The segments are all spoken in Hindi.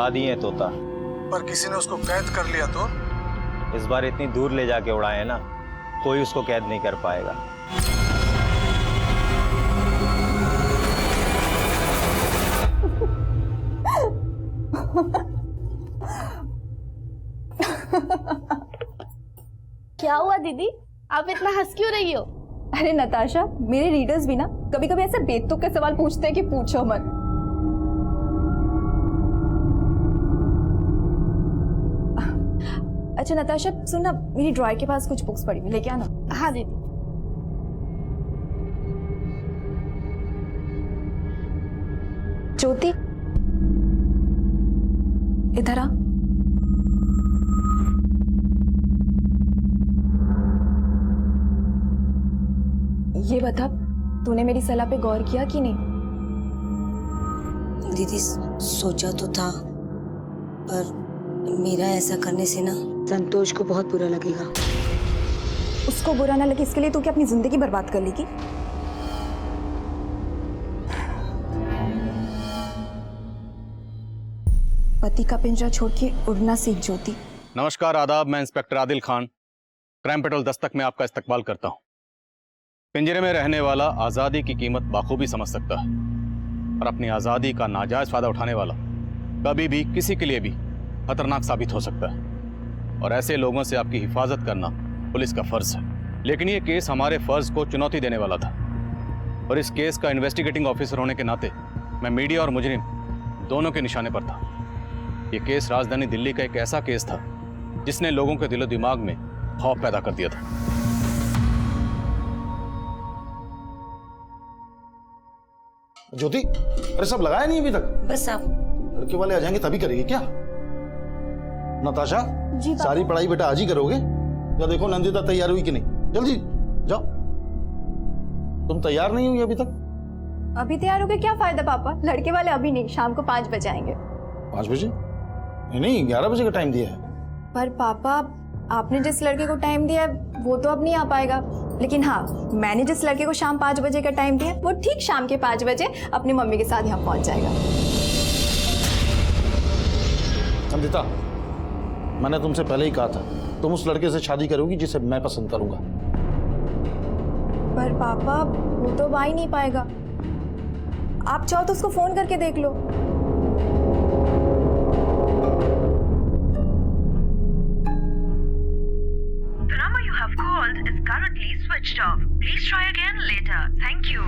उड़ा दिए हैं तोता। पर किसी ने उसको कैद कर लिया तो? इस बार इतनी दूर ले जाके उड़ाए ना, कोई उसको कैद नहीं कर पाएगा। क्या हुआ दीदी, आप इतना हंस क्यों रही हो? अरे नताशा, मेरे रीडर्स भी ना कभी कभी ऐसे बेतुक के सवाल पूछते हैं कि पूछो मत। अच्छा नताशा सुन ना, मेरी ड्रॉयर के पास कुछ बुक्स पड़ी हुई, लेके आना। हाँ दीदी। ज्योति इधर आ। ये बता, तूने मेरी सलाह पे गौर किया कि नहीं? दीदी सोचा तो था, पर मेरा ऐसा करने से ना संतोष को बहुत बुरा लगेगा। उसको बुरा ना लगे इसके लिए तू क्या अपनी जिंदगी बर्बाद कर लेगी? पति का पिंजरा छोड़ के उड़ना सीख ज्योति। नमस्कार, आदाब। मैं inspector Adil Khan, crime petrol Dastak में आपका इस्तकबाल करता हूं। पिंजरे में रहने वाला आज़ादी की कीमत बाखूबी समझ सकता है और अपनी आज़ादी का नाजायज फायदा उठाने वाला कभी भी किसी के लिए भी खतरनाक साबित हो सकता है और ऐसे लोगों से आपकी हिफाजत करना पुलिस का फर्ज है। लेकिन ये केस हमारे फर्ज को चुनौती देने वाला था और इस केस का इन्वेस्टिगेटिंग ऑफिसर होने के नाते मैं मीडिया और मुजरिम दोनों के निशाने पर था। ये केस राजधानी दिल्ली का एक ऐसा केस था जिसने लोगों के दिलो दिमाग में खौफ पैदा कर दिया था। ज्योति, अरे सब लगाया नहीं अभी तक? बस आप लड़के वाले आ जाएंगे तभी करेगी क्या? नताशा, जी सारी पढ़ाई बेटा आज ही करोगे या देखो नंदिता तैयार हुई कि नहीं? जल्दी जाओ। तुम तैयार नहीं हुई अभी तक? अभी तैयार हो गए क्या फायदा पापा, लड़के वाले अभी नहीं, शाम को 5 बजे आएंगे। 5 बजे? नहीं 11 बजे का टाइम दिया है। पर पापा आपने जिस लड़के को टाइम दिया है वो तो अब नहीं आ पाएगा, लेकिन हाँ मैंने जिस लड़के को शाम 5 बजे का टाइम दिया है वो ठीक शाम के 5 बजे अपनी मम्मी के साथ यहाँ पहुंच जाएगा। नंदिता, मैंने तुमसे पहले ही कहा था तुम उस लड़के से शादी करोगी जिसे मैं पसंद करूंगा। पर पापा वो तो आ ही नहीं पाएगा, आप चाहो तो उसको फोन करके देख लो। The number you have called is currently switched off. Please try again later. Thank you.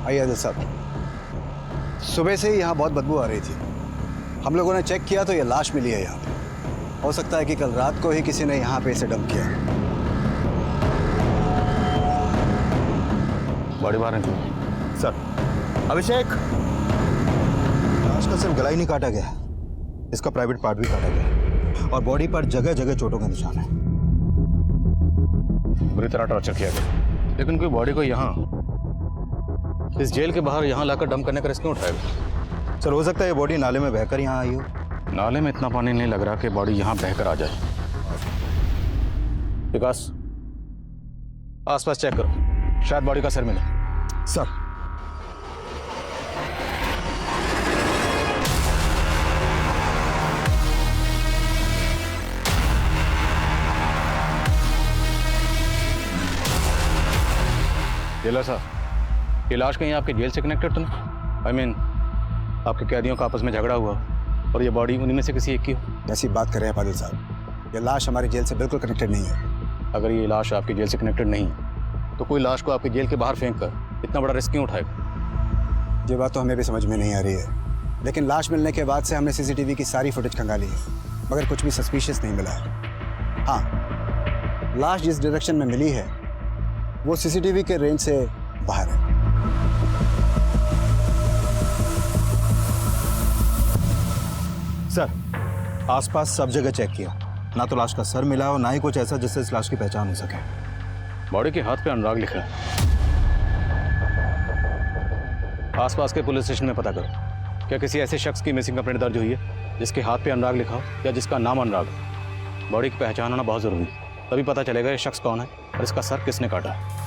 आइए आदिल साहब, सुबह से ही यहाँ बहुत बदबू आ रही थी। हम लोगों ने चेक किया तो ये लाश मिली है यहाँ पे। हो सकता है कि कल रात को ही किसी ने यहाँ पे इसे डंप किया। बड़ी बात है सर, अभिषेक, लाश का सिर्फ गला ही नहीं काटा गया, इसका प्राइवेट पार्ट भी काटा गया और बॉडी पर जगह जगह चोटों का निशान है। बुरी तरह टॉर्चर किया गया, लेकिन कोई बॉडी को यहाँ इस जेल के बाहर यहाँ लाकर डंप करने का रिस्क क्यों उठाएगा? सर, हो सकता है ये बॉडी नाले में बहकर यहाँ आई हो। नाले में इतना पानी नहीं लग रहा कि बॉडी यहाँ बहकर आ जाए। विकास, आसपास चेक करो, शायद बॉडी का सर मिले। सर, जेलर साहब, ये लाश कहीं आपके जेल से कनेक्टेड तो नहीं? I mean, आपके कैदियों का आपस में झगड़ा हुआ और ये बॉडी उन्हीं में से किसी एक की हो? ऐसी बात कर रहे हैं पादिल साहब, ये लाश हमारी जेल से बिल्कुल कनेक्टेड नहीं है। अगर ये लाश आपकी जेल से कनेक्टेड नहीं तो कोई लाश को आपकी जेल के बाहर फेंक कर इतना बड़ा रिस्क क्यों उठाएगा? ये बात तो हमें भी समझ में नहीं आ रही है, लेकिन लाश मिलने के बाद से हमने सीसीटीवी की सारी फुटेज खंगाली है, मगर कुछ भी सस्पिशियस नहीं मिला है। हाँ, लाश जिस डायरेक्शन में मिली है वो सीसीटीवी के रेंज से बाहर है। सर, आसपास सब जगह चेक किया, ना तो लाश का सर मिला और ना ही कुछ ऐसा जिससे इस लाश की पहचान हो सके। बॉडी के हाथ पे अनुराग लिखा है। आसपास के पुलिस स्टेशन में पता करो, क्या किसी ऐसे शख्स की मिसिंग कंप्लेंट दर्ज हुई है जिसके हाथ पे अनुराग लिखा हो या जिसका नाम अनुराग हो। बॉडी की पहचान होना बहुत ज़रूरी है, तभी पता चलेगा ये शख्स कौन है और इसका सर किसने काटा है।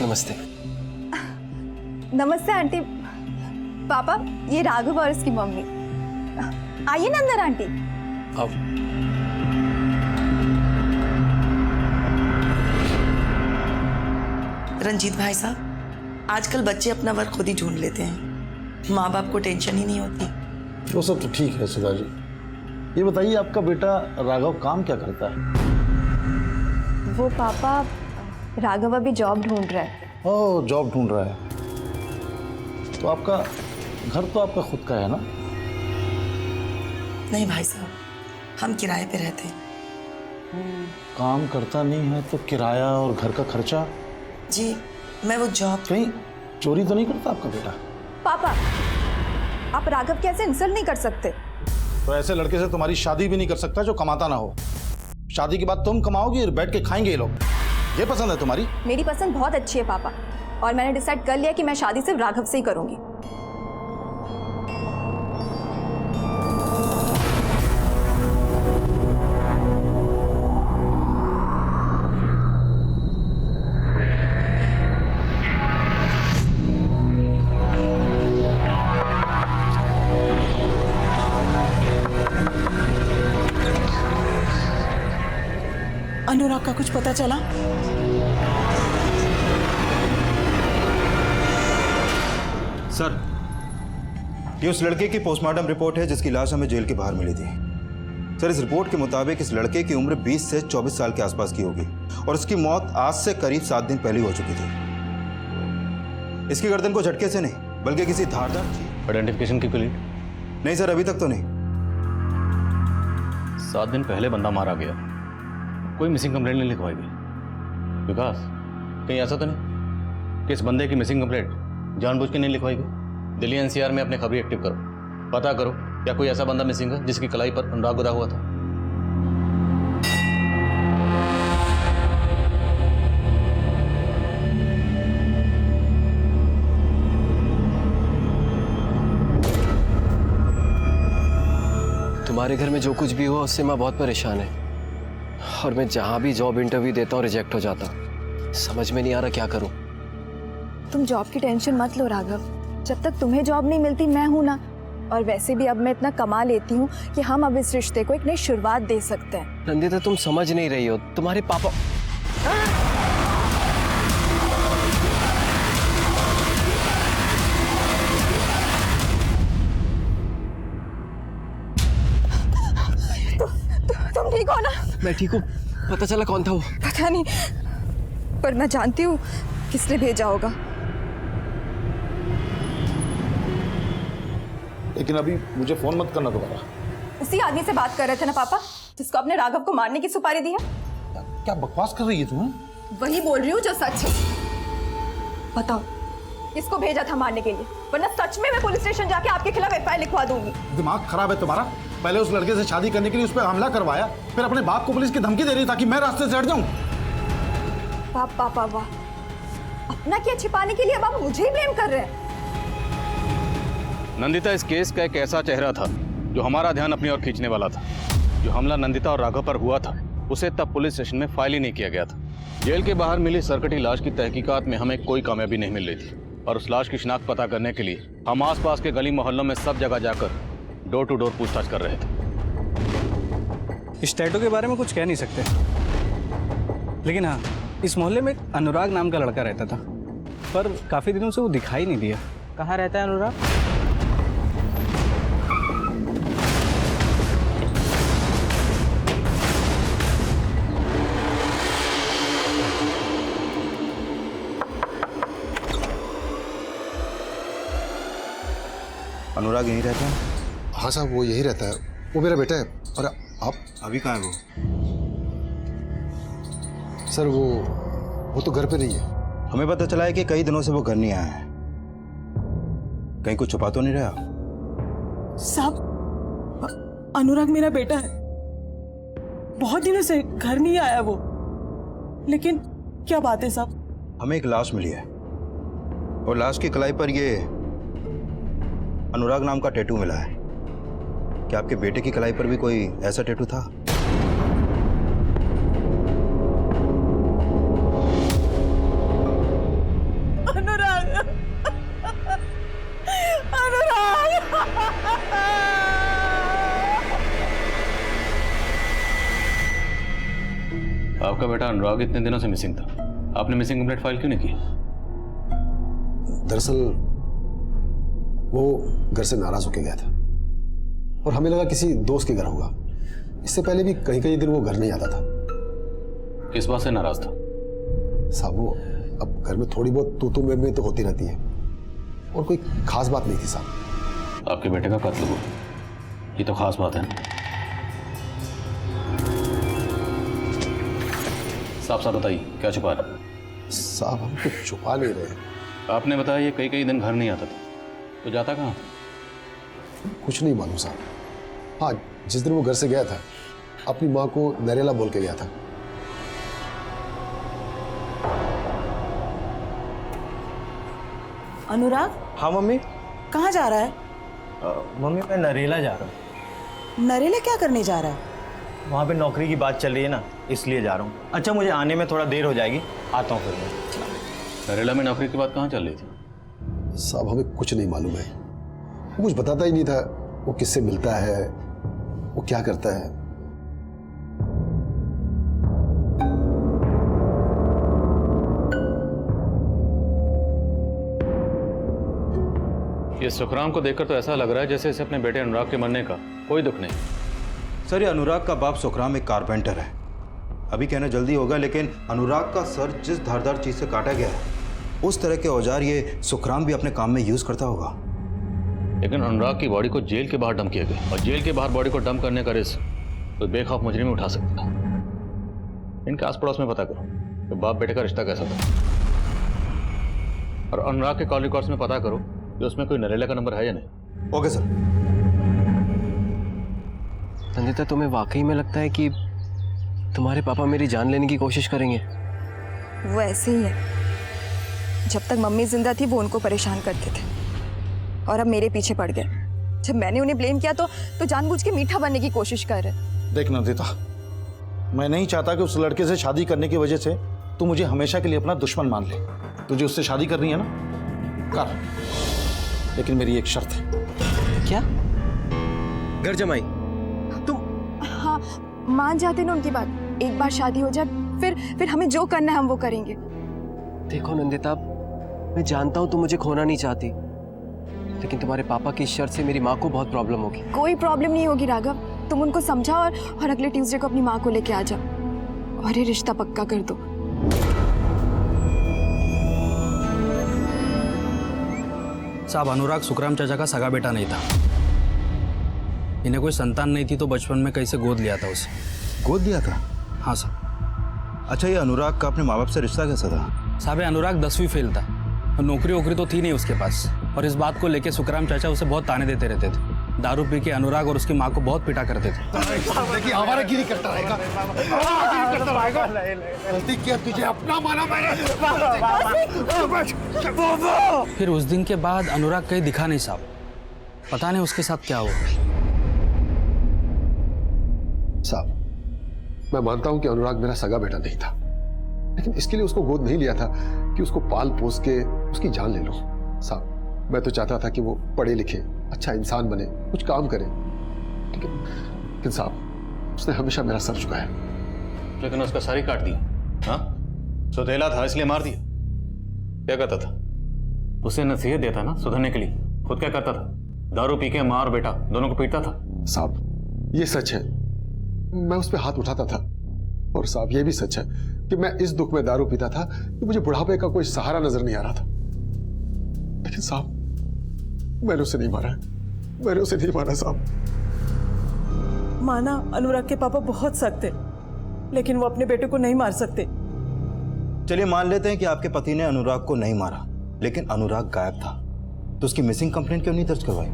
नमस्ते। नमस्ते आंटी। पापा, ये राघव और इसकी मम्मी। आइए ना अंदर आंटी। अब रंजीत भाई साहब, आजकल बच्चे अपना वर्क खुद ही ढूंढ लेते हैं, माँ बाप को टेंशन ही नहीं होती। वो सब तो ठीक है सुधा जी, ये बताइए आपका बेटा राघव काम क्या करता है? वो पापा, राघव अभी जॉब ढूंढ रहा है। ओह, जॉब ढूंढ रहा है। तो आपका घर तो आपका खुद का है ना? नहीं भाई साहब, हम किराए पे रहते हैं। काम करता नहीं है तो किराया और घर का खर्चा? जी, मैं वो जॉब। कहीं चोरी तो नहीं करता आपका बेटा? पापा, आप राघव कैसे इंसल्ट नहीं कर सकते? तो ऐसे लड़के से तुम्हारी शादी भी नहीं कर सकता जो कमाता ना हो। शादी के बाद तुम कमाओगी और बैठ के खाएंगे ये लोग। ये पसंद है तुम्हारी? मेरी पसंद बहुत अच्छी है पापा, और मैंने डिसाइड कर लिया कि मैं शादी सिर्फ राघव से ही करूंगी। अनुराग का कुछ पता चला? सर, ये उस लड़के की पोस्टमार्टम रिपोर्ट है जिसकी लाश हमें जेल के बाहर मिली थी। सर, इस रिपोर्ट के मुताबिक इस लड़के की उम्र 20 से 24 साल के आसपास की होगी और उसकी मौत आज से करीब 7 दिन पहले हो चुकी थी। इसकी गर्दन को झटके से नहीं बल्कि किसी धारदार चीज। आइडेंटिफिकेशन की क्लियर? नहीं सर, अभी तक तो नहीं। 7 दिन पहले बंदा मारा गया, कोई मिसिंग कंप्लेंट नहीं लिखवाई गई। विकास, कहीं ऐसा तो नहीं कि इस बंदे की मिसिंग कंप्लेंट जानबूझ के नहीं लिखवाई गई? दिल्ली एनसीआर में अपने खबरी एक्टिव करो, पता करो क्या कोई ऐसा बंदा मिसिंग है जिसकी कलाई पर अनुराग गुदा हुआ था। तुम्हारे घर में जो कुछ भी हुआ उससे माँ बहुत परेशान है, और मैं जहाँ भी जॉब इंटरव्यू देता हूँ रिजेक्ट हो जाता हूँ। समझ में नहीं आ रहा क्या करूँ। तुम जॉब की टेंशन मत लो राघव, जब तक तुम्हें जॉब नहीं मिलती मैं हूं ना। और वैसे भी अब मैं इतना कमा लेती हूँ कि हम अब इस रिश्ते को एक नई शुरुआत दे सकते हैं। नंदिता, तुम समझ नहीं रही हो। तुम्हारे पापा तुम ठीक हो ना? मैं ठीक हूँ। पता चला कौन था वो? पता नहीं, पर मैं जानती हूँ किसने भेजा होगा। लेकिन अभी मुझे फोन मत करना दोबारा। उसी आदमी से बात कर रहे थे ना पापा, जिसको आपने राघव को मारने की सुपारी दी है। क्या बकवास कर रही है तुम? वही बोल रही हूँ जो सच है। बताओ, किसको भेजा था मारने के लिए? वरना सच में मैं पुलिस स्टेशन जाके आपके खिलाफ एफआईआर लिखवा दूंगी। दिमाग खराब है तुम्हारा? पहले उस लड़के से शादी करने के लिए उस पर हमला करवाया, फिर अपने बाप को पुलिस की धमकी दे रही ताकि मैं रास्ते से हट जाऊं। पापा वाह, अपना क्या छिपाने के लिए अब आप मुझे ही ब्लेम कर रहे हैं। नंदिता, इस केस का एक ऐसा चेहरा था जो हमारा ध्यान अपनी ओर खींचने वाला था। जो हमला नंदिता और राघव पर हुआ था उसे तब पुलिस स्टेशन में फाइल ही नहीं किया गया था। जेल के बाहर मिली सरकटी लाश की तहकीकात में हमें कोई कामयाबी नहीं मिल रही थी, और उस लाश की शिनाख्त पता करने के लिए हम आसपास के गली मोहल्लों में सब जगह जाकर डोर टू डोर पूछताछ कर रहे थे। इस टैटू के बारे में कुछ कह नहीं सकते, लेकिन हाँ, इस मोहल्ले में एक अनुराग नाम का लड़का रहता था, पर काफी दिनों से वो दिखाई नहीं दिया। कहाँ रहता है अनुराग? अनुराग यहीं रहता है? हाँ साहब, वो यही रहता है, वो मेरा बेटा है। और आप? अभी कहाँ है वो? सर वो तो घर पे नहीं है। हमें पता चला है कि कई दिनों से वो घर नहीं आया है। कहीं कुछ छुपा तो नहीं रहा? साहब, अनुराग मेरा बेटा है, बहुत दिनों से घर नहीं आया वो। लेकिन क्या बात है साहब? हमें एक लाश मिली है और लाश की कलाई पर ये अनुराग नाम का टैटू मिला है। क्या आपके बेटे की कलाई पर भी कोई ऐसा टैटू था? अनुराग, अनुराग। आपका बेटा अनुराग इतने दिनों से मिसिंग था, आपने मिसिंग कंप्लेंट फाइल क्यों नहीं की? दरअसल वो घर से नाराज होके गया था और हमें लगा किसी दोस्त के घर होगा। इससे पहले भी कहीं कहीं दिन वो घर नहीं आता था। किस बात से नाराज था? साहब वो अब घर में थोड़ी बहुत तू में तो होती रहती है और कोई खास बात नहीं थी साहब। आपके बेटे का कत्ल हुआ, ये तो खास बात है ना। साफ साफ बताइए, क्या छुपा रहे? साहब हम कुछ छुपा नहीं रहे। आपने बताया ये कई दिन घर नहीं आता था, तो जाता कहाँ? कुछ नहीं मालूम साहब। हाँ, जिस दिन वो घर से गया था अपनी माँ को नरेला बोल के गया था। अनुराग? हाँ मम्मी। कहाँ जा रहा है? मम्मी मैं नरेला जा रहा हूँ। नरेला क्या करने जा रहा है? वहाँ पे नौकरी की बात चल रही है ना, इसलिए जा रहा हूँ। अच्छा मुझे आने में थोड़ा देर हो जाएगी, आता हूँ फिर मैं। नरेला में नौकरी की बात कहाँ चल रही थी? साहब हमें कुछ नहीं मालूम है, वो कुछ बताता ही नहीं था। वो किससे मिलता है, वो क्या करता है। ये सुखराम को देखकर तो ऐसा लग रहा है जैसे इसे अपने बेटे अनुराग के मरने का कोई दुख नहीं। सर ये अनुराग का बाप सुखराम एक कारपेंटर है। अभी कहना जल्दी होगा, लेकिन अनुराग का सर जिस धारदार चीज से काटा गया है उस तरह के औजार ये सुखराम भी अपने काम में यूज करता होगा। लेकिन अनुराग की बॉडी को जेल के बाहर डंप किया गया, और जेल के बाहर बॉडी को डंप करने का रिस्क कोई बेखौफ मुजरिम उठा सकता है। इनके आस पड़ोस में पता करो तो बाप बेटे का रिश्ता कैसा था, और अनुराग के कॉल रिकॉर्ड्स में पता करो कि उसमें कोई नरेला का नंबर है या नहीं। Okay sir. नंदिता, तुम्हें वाकई में लगता है कि तुम्हारे पापा मेरी जान लेने की कोशिश करेंगे? वो ऐसे ही है, जब तक मम्मी जिंदा थी वो उनको परेशान करते थे और अब मेरे पीछे पड़ गए। जब मैंने उन्हें ब्लेम किया तो जानबूझ के मीठा बनने की कोशिश कर रहे। देख नंदिता, मैं नहीं चाहता कि उस लड़के से शादी करने की वजह से तू मुझे हमेशा के लिए अपना दुश्मन मान ले। तुझे उससे शादी करनी है ना, कर, लेकिन मेरी एक शर्त है। क्या? घर जमाई? हाँ, मान जाते ना उनकी बात। एक बार शादी हो जाए फिर हमें जो करना है हम वो करेंगे। देखो नंदिता, मैं जानता हूँ तुम मुझे खोना नहीं चाहती, लेकिन तुम्हारे पापा की शर्त से मेरी माँ को बहुत प्रॉब्लम होगी। कोई प्रॉब्लम नहीं होगी राघव, तुम उनको समझाओ और अगले ट्यूसडे को अपनी माँ को लेके आ जाओ और ये रिश्ता पक्का कर दो। साहब अनुराग सुखराम चाचा का सगा बेटा नहीं था। इन्हें कोई संतान नहीं थी तो बचपन में कैसे गोद लिया था उसे। गोद दिया था? हाँ साहब। अच्छा, ये अनुराग का अपने माँ बाप से रिश्ता कैसा था? साहब अनुराग 10वीं फेल था, नौकरी वोकरी तो थी नहीं उसके पास, और इस बात को लेके सुखराम चाचा उसे बहुत ताने देते रहते थे। दारू पी के अनुराग और उसकी माँ को बहुत पिटा करते थे। देखिए आवारागिरी करता रहेगा, गलती किया तुझे अपना माना मैंने। फिर उस दिन के बाद अनुराग कहीं दिखा नहीं साहब, पता नहीं उसके साथ क्या हुआ। साहब मैं मानता हूं कि अनुराग मेरा सगा बेटा नहीं था, लेकिन इसके लिए उसको गोद नहीं लिया था कि उसको पाल पोस के उसकी जान ले लो। साहब मैं तो चाहता था कि वो पढ़े लिखे, अच्छा इंसान बने, कुछ काम करे, लेकिन साहब उसने हमेशा मेरा सर झुकाया। लेकिन उसका सारी काट दिया। हाँ, सुधेला था इसलिए मार दिया? क्या करता था? उसे नसीहत देता ना सुधरने के लिए, खुद क्या करता था? दारू पी के माँ और बेटा दोनों को पीटता था। साहब ये सच है, मैं उस पर हाथ उठाता था, और साहब ये भी सच है कि मैं इस दुख में दारू पीता था कि मुझे बुढ़ापे का कोई सहारा नजर नहीं आ रहा था। लेकिन साहब मैंने उसे नहीं मारा, मैंने उसे नहीं मारा साहब। माना अनुराग के पापा बहुत सख्त है, लेकिन वो अपने बेटे को नहीं मार सकते। चलिए मान लेते हैं कि आपके पति ने अनुराग को नहीं मारा, लेकिन अनुराग गायब था, तो उसकी मिसिंग कंप्लेंट क्यों नहीं दर्ज करवाई?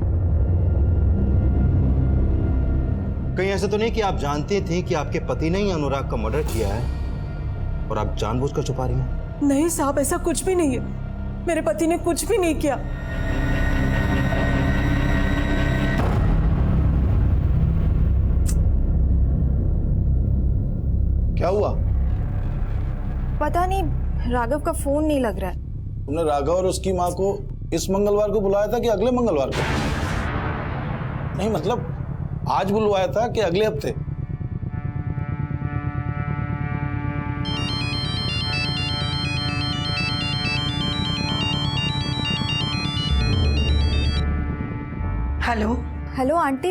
कहीं ऐसा तो नहीं कि आप जानती थी कि आपके पति ने ही अनुराग का मर्डर किया है और आप जानबूझकर छुपा रही हैं? नहीं साहब, ऐसा कुछ भी नहीं है। मेरे पति ने कुछ भी नहीं किया। क्या हुआ? पता नहीं, राघव का फोन नहीं लग रहा है। तुमने राघव और उसकी माँ को इस मंगलवार को बुलाया था कि अगले मंगलवार को? नहीं मतलब आज बुलवाया था कि अगले हफ्ते? हेलो हेलो आंटी,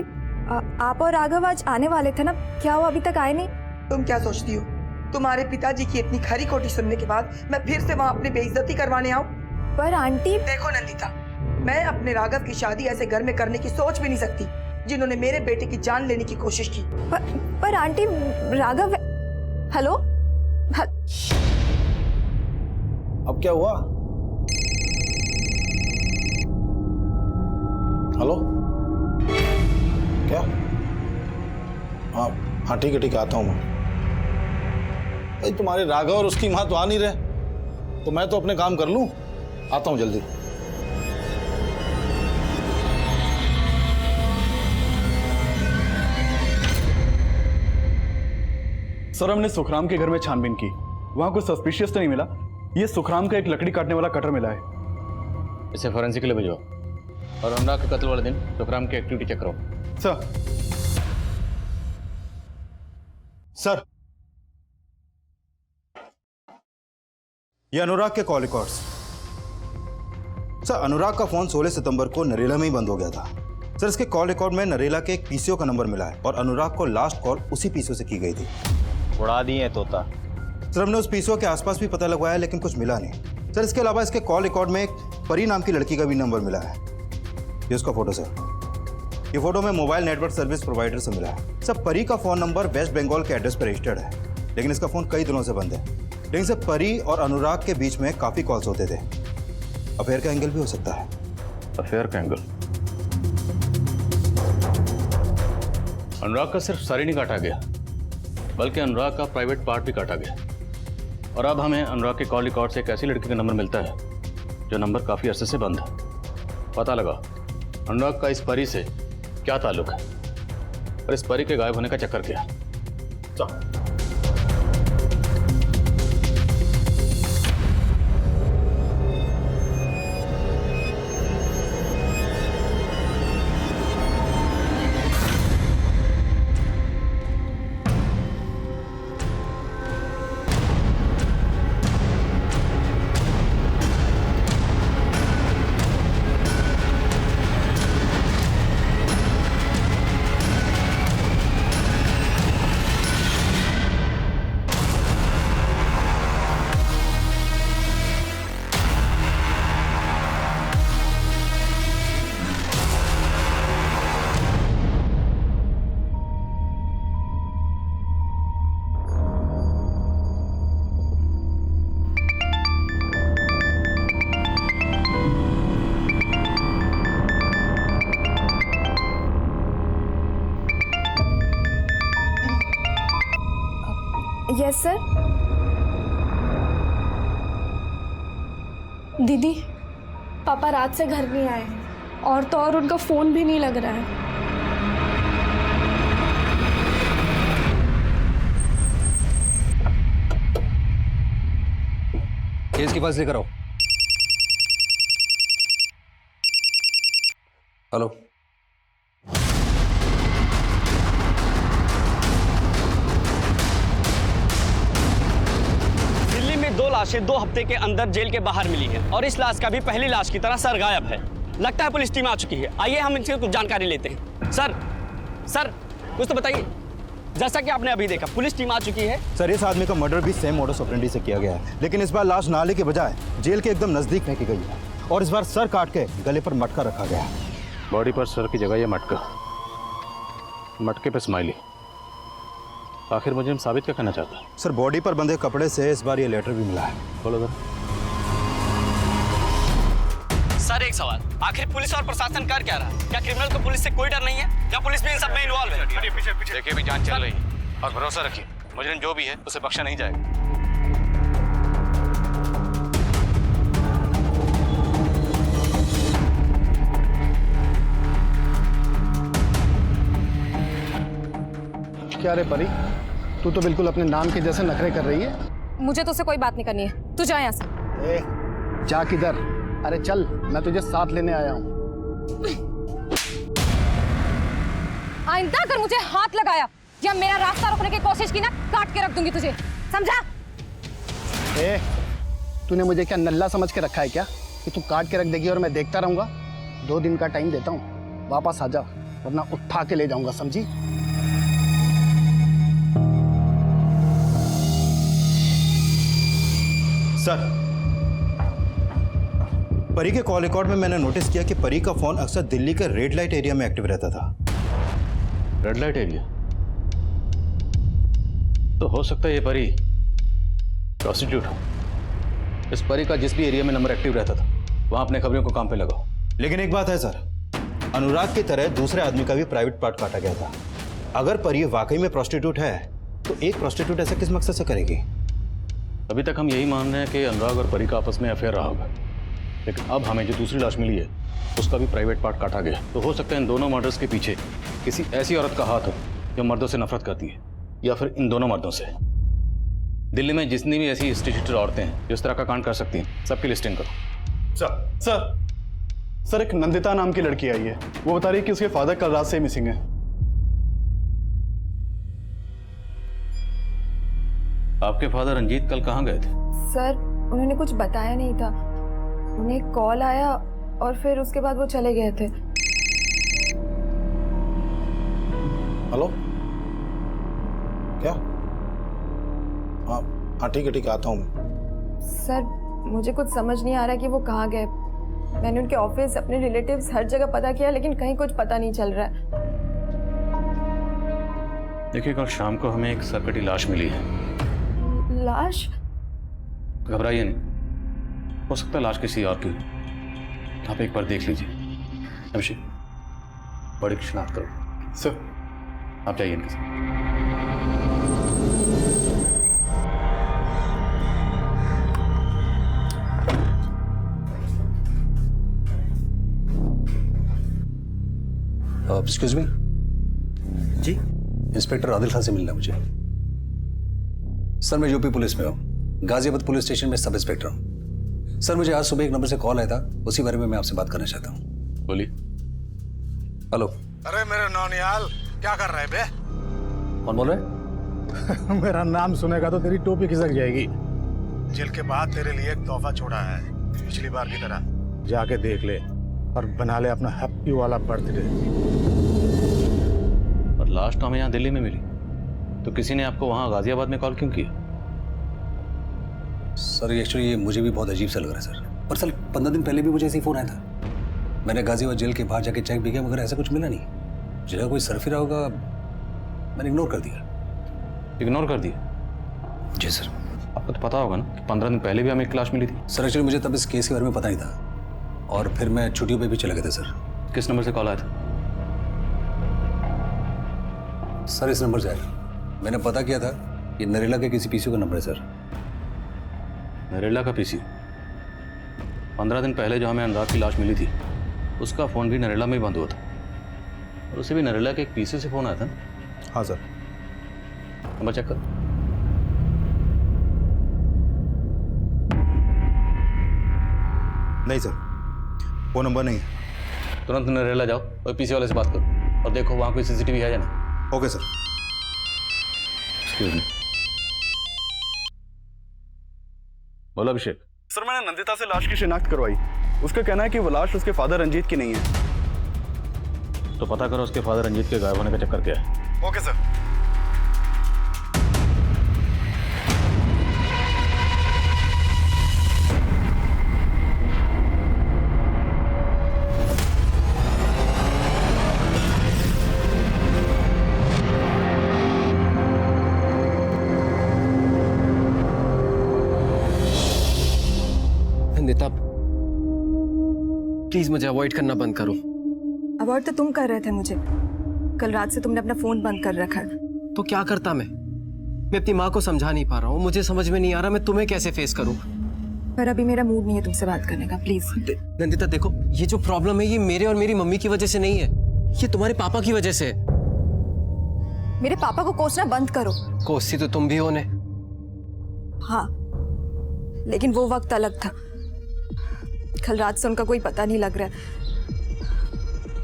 आप और राघव आज आने वाले थे ना, क्या हुआ अभी तक आए नहीं? तुम क्या सोचती हो तुम्हारे पिताजी की इतनी खरी खोटी सुनने के बाद मैं फिर से वहाँ अपनी बेइज्जती करवाने आऊँ? पर आंटी देखो नंदिता, मैं अपने राघव की शादी ऐसे घर में करने की सोच भी नहीं सकती जिन्होंने मेरे बेटे की जान लेने की कोशिश की। पर आंटी राघव। हेलो अब क्या हुआ? हेलो क्या? हाँ ठीक है आता हूँ मैं। भाई तुम्हारे राघव और उसकी माँ तो आ नहीं रहे, तो मैं तो अपने काम कर लूं, आता हूँ जल्दी। सर हमने सुखराम के घर में छानबीन की, वहां कुछ सस्पिशियस तो नहीं मिला। ये सुखराम का एक लकड़ी काटने वाला कटर मिला है। इसे फॉरेंसिक के लिए भेजो और अनुराग के कत्ल वाले दिन सुखराम की एक्टिविटी चेक करो। सर ये अनुराग के कॉल रिकॉर्ड्स। सर अनुराग का फोन 16 सितंबर को नरेला में ही बंद हो गया था। सर इसके कॉल रिकॉर्ड में नरेला के एक पीसीओ का नंबर मिला है और अनुराग को लास्ट कॉल उसी पीसीओ से की गई थी। उड़ा दिए तोता। सर हमने उस पीसीओ के आसपास भी पता लगवाया लेकिन कुछ मिला नहीं। सर इसके अलावा इसके कॉल रिकॉर्ड में एक परी नाम की लड़की का भी नंबर मिला है। ये उसका फोटो सर, ये फोटो में मोबाइल नेटवर्क सर्विस प्रोवाइडर से मिला है। सर परी का फोन नंबर वेस्ट बंगाल के एड्रेस पर रजिस्टर्ड है, लेकिन इसका फोन कई दिनों से बंद है। लेकिन सर परी और अनुराग के बीच में काफी कॉल्स होते थे। अफेयर का एंगल भी हो सकता है। अफेयर का एंगल? अनुराग का सिर्फ सर ही नहीं काटा गया, बल्कि अनुराग का प्राइवेट पार्ट भी काटा गया। और अब हमें अनुराग के कॉल रिकॉर्ड से एक ऐसी लड़की का नंबर मिलता है जो नंबर काफी अरसे से बंद है। पता लगा अनुराग का इस परी से क्या ताल्लुक है और इस परी के गायब होने का चक्कर क्या है। Yes sir. दीदी पापा रात से घर नहीं आए हैं और तो और उनका फोन भी नहीं लग रहा है। केस की फाइल लेकर आओ। हेलो दिल्ली में 2 लाशें 2 हफ्ते के अंदर जेल के बाहर मिली हैं और इस लाश का भी पहली लाश की तरह सर गायब है। लगता है पुलिस टीम आ चुकी है। आइए हम इनसे कुछ जानकारी लेते हैं। सर कुछ तो बताइए। जैसा कि आपने अभी देखा पुलिस टीम आ चुकी है। सर इस आदमी का मर्डर भी सेम मोडस ऑपरेंडी से किया गया है, लेकिन इस बार लाश नाले के बजाय जेल के एकदम नजदीक फेंकी गई है और इस बार सर काट के गले पर मटका रखा गया है। बॉडी पर सर की जगह ये मटका, मटके पे स्माइली। आखिर मुझे साबित क्या करना चाहता है? सर बॉडी पर बंधे कपड़े से इस बार ये लेटर भी मिला है। बोलो सर। सर एक सवाल, आखिर पुलिस और प्रशासन कर क्या रहा है? क्या क्रिमिनल को पुलिस से कोई डर नहीं है? क्या पुलिस भी इन सब में इन्वॉल्व है? पीछे देखिए, भी जांच चल रही है और भरोसा रखिए, मुजरिम जो भी है उसे बख्शा नहीं जाएगा। क्या रे परी, तू तो बिल्कुल अपने नाम के जैसे नखरे कर रही है। मुझे तो उससे कोई बात नहीं करनी है, तू जा यहाँ से। ए, जा किधर? अरे चल, मैं तुझे साथ लेने आया हूँ। आइंदा अगर मुझे हाथ लगाया या मेरा रास्ता रोकने की कोशिश की ना, काट के रख दूंगी तुझे, समझा? ए, तूने मुझे क्या नल्ला समझ के रखा है क्या कि तू काट के रख देगी और मैं देखता रहूंगा? 2 दिन का टाइम देता हूँ, वापस आ जा वरना उठा के ले जाऊंगा, समझी? सर, परी के कॉल रिकॉर्ड में मैंने नोटिस किया कि परी का फोन अक्सर दिल्ली के रेड लाइट एरिया में एक्टिव रहता था। Red light area? तो हो सकता है ये परी प्रोस्टिट्यूट हो। इस परी का जिस भी एरिया में नंबर एक्टिव रहता था वहां अपने खबरों को काम पे लगाओ। लेकिन एक बात है सर, अनुराग की तरह दूसरे आदमी का भी प्राइवेट पार्ट काटा गया था। अगर परी वाकई में प्रोस्टिट्यूट है तो एक प्रोस्टिट्यूट ऐसा किस मकसद से करेगी? अभी तक हम यही मान रहे हैं कि अनुराग और परी का आपस में अफेयर रहा होगा, लेकिन अब हमें जो दूसरी लाश मिली है उसका भी प्राइवेट पार्ट काटा गया। तो हो सकता है इन दोनों मर्डर्स के पीछे किसी ऐसी औरत का हाथ हो जो मर्दों से नफरत करती है, या फिर इन दोनों मर्दों से। दिल्ली में जितनी भी ऐसी इंस्टीट्यूटेड औरतें हैं जो इस तरह का कांड कर सकती हैं, सबकी लिस्टिंग करो। सर एक नंदिता नाम की लड़की आई है, वो बता रही है कि उसके फादर कल रात से मिसिंग है। आपके फादर रंजीत कल कहाँ गए थे? सर उन्होंने कुछ बताया नहीं था, उन्हें कॉल आया और फिर उसके बाद वो चले गए थे। हेलो, क्या? हाँ ठीक है आता हूँ मैं। सर मुझे कुछ समझ नहीं आ रहा कि वो कहाँ गए। मैंने उनके ऑफिस, अपने रिलेटिव्स, हर जगह पता किया लेकिन कहीं कुछ पता नहीं चल रहा है। देखिए, कल शाम को हमें एक सरकटी लाश मिली है। लाश? घबराइए नहीं, हो सकता है लाश किसी और की हो। आप एक बार देख लीजिए। अभिषेक, बड़ी की शिनाख्त करो। सर आप जाइए इनके साथ। एक्सक्यूज मी जी, इंस्पेक्टर आदिल खान से मिलना मुझे। सर मैं यूपी पुलिस में हूँ, गाजियाबाद पुलिस स्टेशन में सब इंस्पेक्टर हूँ। सर मुझे आज सुबह एक नंबर से कॉल आया था, उसी बारे में मैं आपसे बात करना चाहता हूँ। बोलिए। हेलो। अरे मेरे नौनियाल, क्या कर रहे बे? कौन बोल रहे? मेरा नाम सुनेगा तो तेरी टोपी खिसक जाएगी। जेल के बाद तेरे लिए एक तोहफा छोड़ा है, पिछली बार की तरह। जाके देख ले और बना ले अपना हैप्पी वाला बर्थडे। और लास्ट तो हमें यहाँ दिल्ली में मिली, तो किसी ने आपको वहाँ गाजियाबाद में कॉल क्यों किया? सर एक्चुअली ये मुझे भी बहुत अजीब सा लग रहा है सर। पर सर 15 दिन पहले भी मुझे ऐसे ही फोन आया था। मैंने गाजियाबाद जेल के बाहर जाके चेक भी किया मगर ऐसा कुछ मिला नहीं। जगह कोई सरफिरा होगा, मैंने इग्नोर कर दिया। इग्नोर कर दिया? जी सर। आपको तो पता होगा ना कि 15 दिन पहले भी हमें एक लाश मिली थी। सर एक्चुअली मुझे तब इस केस के बारे में पता नहीं था और फिर मैं छुट्टियों पे भी चला गया था सर। किस नंबर से कॉल आया था? सर इस नंबर से आया। मैंने पता किया था, ये नरेला के किसी पीसीओ का नंबर है सर। नरेला का पीसीओ? 15 दिन पहले जो हमें अनुराग की लाश मिली थी उसका फ़ोन भी नरेला में ही बंद हुआ था, और उसे भी नरेला के एक पीसीओ से फ़ोन आया था ना? हाँ सर। नंबर चेक कर। नहीं सर, वो नंबर नहीं है। तुरंत नरेला जाओ और पीसी वाले से बात करो और देखो वहाँ कोई सीसीटीवी है या नहीं। Okay sir. Excuse me. बोलो अभिषेक। सर मैंने नंदिता से लाश की शिनाख्त करवाई, उसका कहना है कि वो लाश उसके फादर रंजीत की नहीं है। तो पता करो उसके फादर रंजीत के गायब होने का चक्कर क्या है। Okay sir. प्लीज मुझे अवॉइड करना बंद करो। अवॉइड तो तुम कर रहे थे मुझे। कल रात से तुमने अपना फोन बंद कर रखा है। तो क्या करता मैं अपनी माँ को समझा नहीं पा रहा हूँ। मुझे समझ में नहीं आ रहा मैं तुम्हें कैसे फेस करूँ। पर अभी मेरा मूड नहीं है तुमसे बात करने का, प्लीज। नंदिता देखो, ये जो प्रॉब्लम है ये मेरे और मेरी मम्मी की वजह से नहीं है, ये तुम्हारे पापा की वजह से है। मेरे पापा को कोसना बंद करो। कोसती तो तुम भी हो ने। हाँ, लेकिन वो वक्त अलग था। कल रात से उनका कोई पता नहीं लग रहा है।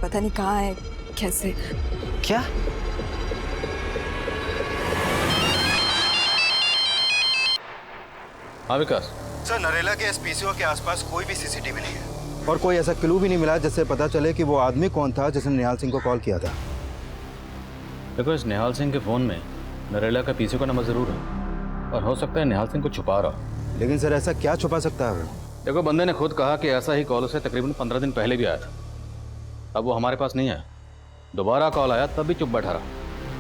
पता नहीं कहाँ है, कैसे। क्या? हाँ विकास। सर, नरेला के एसपीसीओ के आसपास कोई भी सीसीटीवी नहीं है और कोई ऐसा क्लू भी नहीं मिला जिससे पता चले कि वो आदमी कौन था जिसने निहाल सिंह को कॉल किया था। देखो, इस निहाल सिंह के फ़ोन में नरेला का पीसीओ का नंबर ज़रूर है और हो सकता है निहाल सिंह को छुपा रहा। लेकिन सर, ऐसा क्या छुपा सकता है? देखो, बंदे ने खुद कहा कि ऐसा ही कॉल उसे तकरीबन 15 दिन पहले भी आया था। अब वो हमारे पास नहीं आया। दोबारा कॉल आया तब भी चुप बैठा रहा,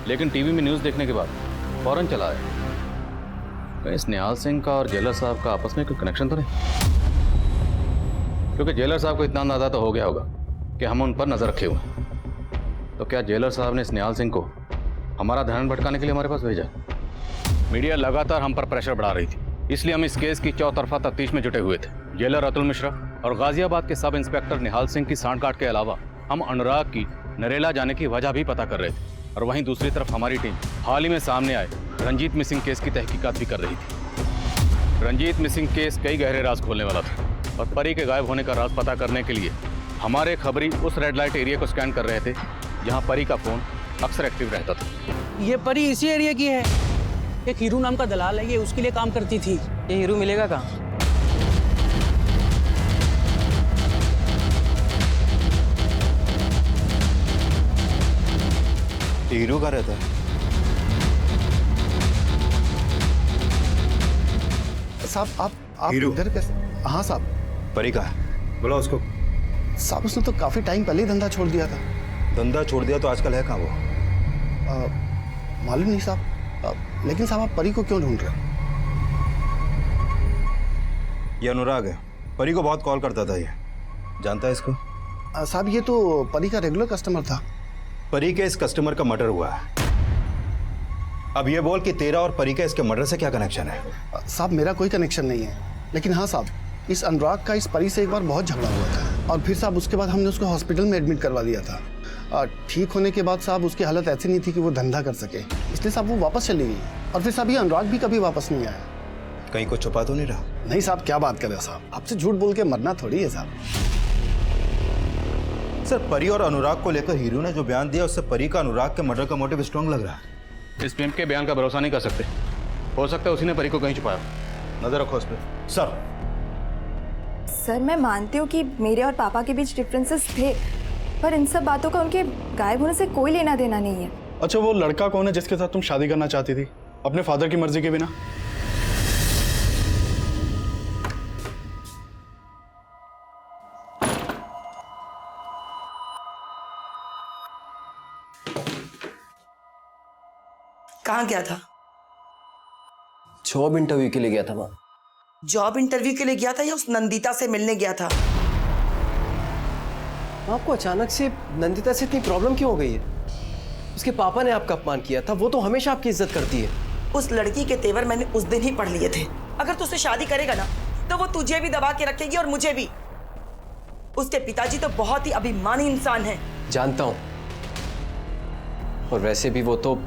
लेकिन टीवी में न्यूज़ देखने के बाद फ़ौरन चला आया। कहीं इस निहाल सिंह का और जेलर साहब का आपस में कोई कनेक्शन तो नहीं? क्योंकि जेलर साहब को इतना अंदाजा तो हो गया होगा कि हम उन पर नज़र रखे हुए हैं। तो क्या जेलर साहब ने इस निहाल सिंह को हमारा ध्यान भटकाने के लिए हमारे पास भेजा? मीडिया लगातार हम पर प्रेशर बढ़ा रही थी, इसलिए हम इस केस की चौतरफा तफ्तीश में जुटे हुए थे। जेलर अतुल मिश्रा और गाजियाबाद के सब इंस्पेक्टर निहाल सिंह की सांठगांठ के अलावा हम अनुराग की नरेला जाने की वजह भी पता कर रहे थे। और वहीं दूसरी तरफ हमारी टीम हाल ही में सामने आए रंजीत मिसिंग केस की तहकीकात भी कर रही थी। रंजीत मिसिंग केस कई गहरे राज खोलने वाला था और परी के गायब होने का राज पता करने के लिए हमारे खबरी उस रेड लाइट एरिया को स्कैन कर रहे थे जहां परी का फोन अक्सर एक्टिव रहता था। ये परी इसी एरिया की है। एक हीरू नाम का दलाल है, ये उसके लिए काम करती थी। ये हीरू मिलेगा कहाँ? हीरू का रहता है। साहब आप इधर कैसे? हाँ साहब। परी का है, बोला उसको। साहब उसने तो काफी टाइम पहले ही धंधा छोड़ दिया था। धंधा छोड़ दिया तो आजकल है कहाँ वो? मालूम नहीं साहब। लेकिन साहब आप परी को क्यों ढूंढ रहे हैं? ये अनुराग है, परी को बहुत कॉल करता था। ये जानता है इसको? साहब ये तो परी का रेगुलर कस्टमर था। परी के इस कस्टमर का मर्डर हुआ है। अब ये बोल कि तेरा और परी का इसके मर्डर से क्या कनेक्शन है? साहब मेरा कोई कनेक्शन नहीं है, लेकिन हाँ साहब इस अनुराग का इस परी से एक बार बहुत झगड़ा हुआ था और फिर साहब उसके बाद हमने उसको हॉस्पिटल में एडमिट करवा दिया था। ठीक होने के बाद साहब उसकी हालत ऐसी नहीं थी कि वो धंधा कर सके, इसलिए साहब वो वापस चली गई। और फिर साहब ये अनुराग भी कभी वापस नहीं आया। कहीं को छुपा तो नहीं रहा? नहीं साहब, क्या बात कर रहे हो साहब, आपसे झूठ बोल के मरना थोड़ी है साहब। सर, परी और अनुराग को लेकर हीरू ने जो बयान दिया उससे परी का अनुराग के मर्डर का मोटिव स्ट्रांग लग रहा है। इस पिंप के बयान का भरोसा नहीं कर सकते। हो सकता है उसी ने परी को कहीं छुपाया। नजर रखो उस पर। सर मैं मानती हूँ कि मेरे और पापा के बीच डिफरेंसेस थे, पर इन सब बातों का उनके गायब होने से कोई लेना देना नहीं है। अच्छा, वो लड़का कौन है जिसके साथ तुम शादी करना चाहती थी अपने फादर की मर्जी के बिना? कहाँ गया था? जॉब इंटरव्यू के लिए गया था माँ। जॉब इंटरव्यू के लिए गया था या उस नंदिता से मिलने गया था? आपको अचानक से नंदिता से इतनी प्रॉब्लम क्यों हो गई है? उसके पापा ने आपका अपमान किया था, वो तो हमेशा आपकी इज्जत करती है। उस लड़की के तेवर मैंने उस दिन ही पढ़ लिए थे। अगर तू उससे शादी करेगा ना तो वो तुझे भी दबा के रखेगी और मुझे भी। उसके पिताजी तो बहुत ही अभिमानी इंसान हैं। जानता हूं, और वैसे भी वो तो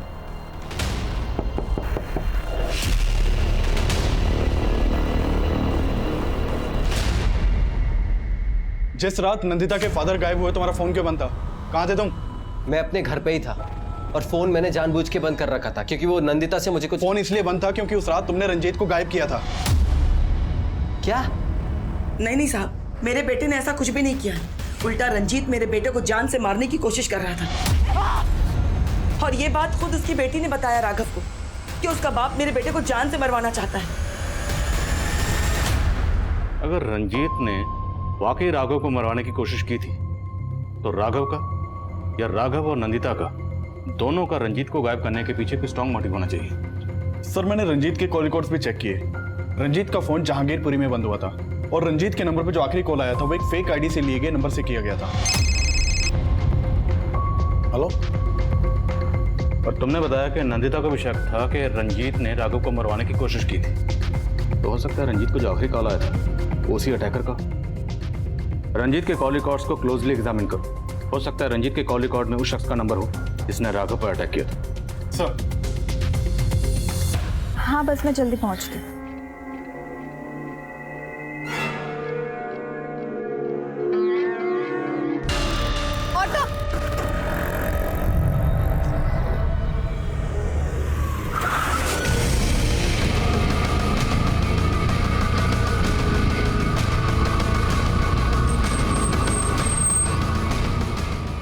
जिस रात नंदिता के फादर गायब हुए तुम्हारा फोन क्यों बंद था? कहाँ थे तुम? मैं अपने घर पे ही था और फोन मैंने जानबूझ के बंद कर रखा था क्योंकि वो नंदिता से मुझे कुछ। फोन इसलिए बंद था क्योंकि उस रात तुमने रंजीत को गायब किया था। क्या? नहीं साहब, मेरे बेटे ने ऐसा कुछ भी नहीं किया। उल्टा रंजीत मेरे बेटे को जान से मारने की कोशिश कर रहा था और ये बात खुद उसकी बेटी ने बताया राघव को कि उसका बाप मेरे बेटे को जान से मरवाना चाहता है। अगर रंजीत ने वाकई राघव को मरवाने की कोशिश की थी तो राघव का या राघव और नंदिता का, दोनों का रंजीत को गायब करने के पीछे कोई स्ट्रॉन्ग मोटिव होना चाहिए। सर मैंने रंजीत के कॉल रिकॉर्ड्स भी चेक किए। रंजीत का फोन जहांगीरपुरी में बंद हुआ था और रंजीत के नंबर पे जो आखिरी कॉल आया था वो एक फेक आईडी से लिए गए नंबर से किया गया था। हेलो। और तुमने बताया कि नंदिता को भी शक था कि रंजीत ने राघव को मरवाने की कोशिश की थी। तो हो सकता है रंजीत को जो आखिरी कॉल आया था वो उसी अटैकर का। रंजीत के कॉल रिकॉर्ड्स को क्लोजली एग्जामिन करो। हो सकता है रंजीत के कॉल रिकॉर्ड में उस शख्स का नंबर हो जिसने राघव पर अटैक किया था। सर। हाँ बस मैं जल्दी पहुंचती हूँ।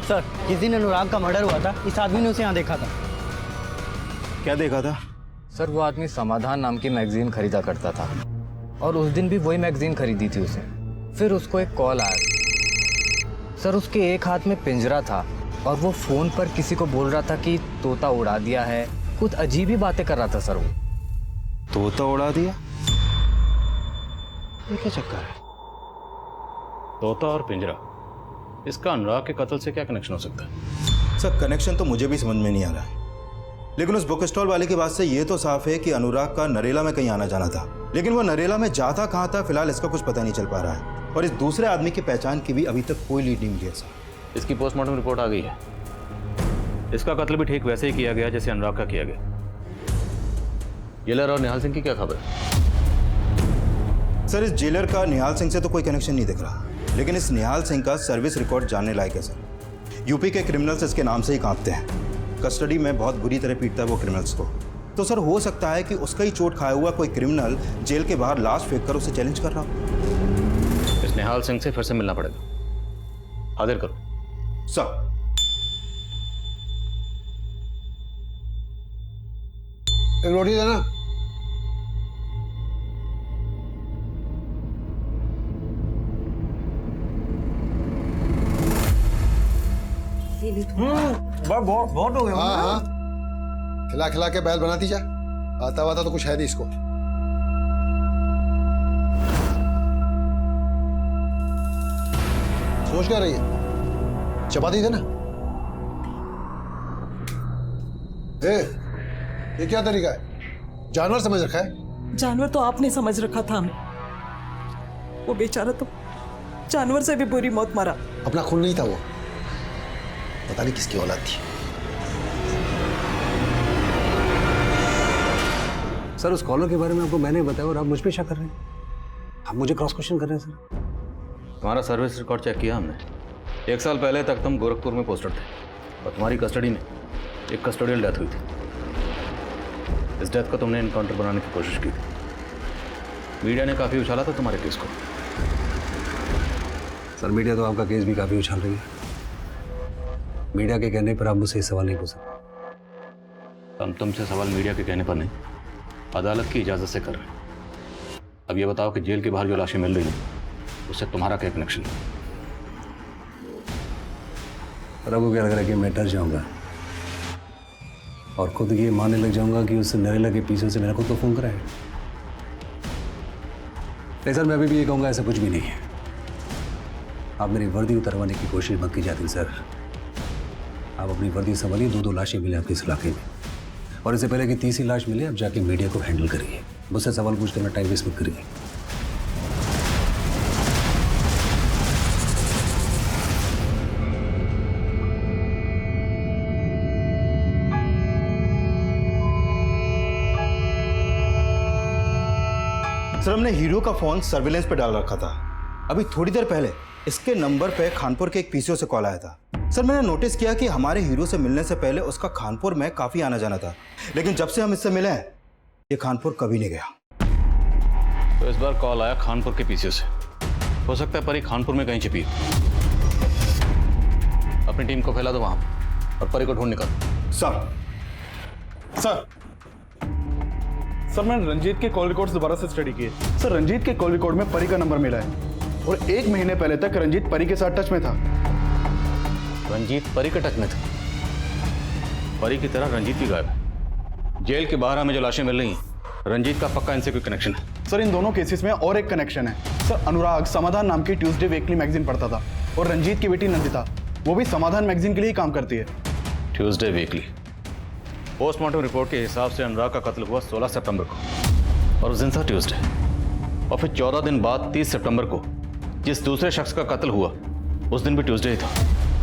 सर जिस दिन अनुराग का मर्डर हुआ था इस आदमी ने उसे यहाँ देखा था। क्या देखा था? सर वो आदमी समाधान नाम की मैगजीन खरीदा करता था और उस दिन भी वही मैगजीन खरीदी थी उसे। फिर उसको एक कॉल आया। सर उसके एक हाथ में पिंजरा था और वो फोन पर किसी को बोल रहा था कि तोता उड़ा दिया है। कुछ अजीब ही बातें कर रहा था सर वो। तोता उड़ा दिया? ये क्या चक्कर है? तोता और पिंजरा, इसका अनुराग के कत्ल से क्या कनेक्शन हो सकता है? सर कनेक्शन तो मुझे भी समझ में नहीं आ रहा है, लेकिन उस बुक स्टॉल वाले की बात से ये तो साफ है कि अनुराग का नरेला में कहीं आना जाना था, लेकिन वो नरेला में जाता कहाँ था फिलहाल इसका कुछ पता नहीं चल पा रहा है। और इस दूसरे आदमी की पहचान की भी अभी तक कोई लीड नहीं मिली है सर। इसकी पोस्टमार्टम रिपोर्ट आ गई है। इसका कत्ल भी ठीक वैसे ही किया गया जैसे अनुराग का किया गया। जेलर और निहाल सिंह की क्या खबर? सर इस जेलर का निहाल सिंह से तो कोई कनेक्शन नहीं दिख रहा, लेकिन इस निहाल सिंह का सर्विस रिकॉर्ड जानने लायक है सर। यूपी के क्रिमिनल्स इसके नाम से ही कांपते हैं। कस्टडी में बहुत बुरी तरह पीटता है वो क्रिमिनल्स को। तो सर हो सकता है कि उसका ही चोट खाया हुआ कोई क्रिमिनल जेल के बाहर लाश फेंक कर उसे चैलेंज कर रहा हो। इस निहाल सिंह से फिर से मिलना पड़ेगा। हाजिर करो सर। एक रोटी देना। बहुत हो गया। हाँ हाँ, खिला खिला के बैल बनाती जा। आता वाता तो कुछ है नहीं इसको। सोच क्या रही है? चपाती देना। ये क्या तरीका है? जानवर समझ रखा है? जानवर तो आपने समझ रखा था हमें। वो बेचारा तो जानवर से भी बुरी मौत मरा। अपना खून नहीं था वो, पता नहीं किसकी औलाद थी। सर उस कॉलर के बारे में आपको मैंने बताया और आप मुझ पे शक कर रहे हैं। आप मुझे क्रॉस क्वेश्चन कर रहे हैं सर। तुम्हारा सर्विस रिकॉर्ड चेक किया हमने। 1 साल पहले तक तुम गोरखपुर में पोस्टेड थे और तुम्हारी कस्टडी में एक कस्टोडियल डेथ हुई थी। इस डेथ को तुमने इनकाउंटर बनाने की कोशिश की थी। मीडिया ने काफ़ी उछाला था तुम्हारे केस को। सर मीडिया तो आपका केस भी काफ़ी उछाल रही है। मीडिया के कहने पर आप मुझसे सवाल नहीं पूछ सकते। हम तुमसे सवाल मीडिया के कहने पर नहीं, अदालत की इजाज़त से कर रहे हैं। अब ये बताओ कि जेल के बाहर जो लाशें मिल रही हैं उससे तुम्हारा क्या कनेक्शन है? और आपको क्या लग रहा है कि मैं डर जाऊंगा और खुद ये मानने लग जाऊंगा कि उस नरेला के पीछे से मेरा खुद को फोन करा है? नहीं सर, मैं अभी भी ये कहूँगा ऐसा कुछ भी नहीं है। आप मेरी वर्दी उतरवाने की कोशिश मत की जाती सर। आप अपनी वर्दी संभालिए। 2 लाशें मिले आपके इस इलाके में और इससे पहले कि तीसरी लाश मिले आप जाके मीडिया को हैंडल करिए। मुझसे सवाल पूछ कर टाइम वेस्ट मत करिए। सर हमने हीरो का फोन सर्विलेंस पे डाल रखा था। अभी थोड़ी देर पहले इसके नंबर पे खानपुर के एक पीसीओ से कॉल आया था। सर मैंने नोटिस किया कि हमारे हीरो से मिलने से पहले उसका खानपुर में काफी आना जाना था, लेकिन जब से हम इससे मिले हैं ये खानपुर कभी नहीं गया। तो इस बार कॉल आया खानपुर के पीसीओ से। हो सकता है परी खानपुर में कहीं छिपी। अपनी टीम को फैला दो वहां और परी को ढूंढ निकालो। सर मैंने रंजीत के कॉल रिकॉर्ड्स दोबारा से स्टडी किए। सर रंजीत के कॉल रिकॉर्ड में परी का नंबर मिला है और 1 महीने पहले तक रंजीत परी के साथ टच में था। रंजीत परी के टच में था? परी की तरह रंजीत भी गायब है। जेल के बाहर हमें जो लाशें मिल रही हैं रंजीत का पक्का इनसे कोई कनेक्शन है? सर इन दोनों केसेस में और एक कनेक्शन है सर। अनुराग समाधान नाम की ट्यूसडे वीकली मैगजीन पढ़ता था और रंजीत की बेटी नंदिता वो भी समाधान मैगजीन के लिए ही काम करती है। Tuesday weekly. पोस्टमार्टम रिपोर्ट के हिसाब से अनुराग का कत्ल हुआ 16 सितंबर को और उस दिन था ट्यूसडे। और फिर 14 दिन बाद 30 सितंबर को जिस दूसरे शख्स का कत्ल हुआ उस दिन भी ट्यूसडे ही था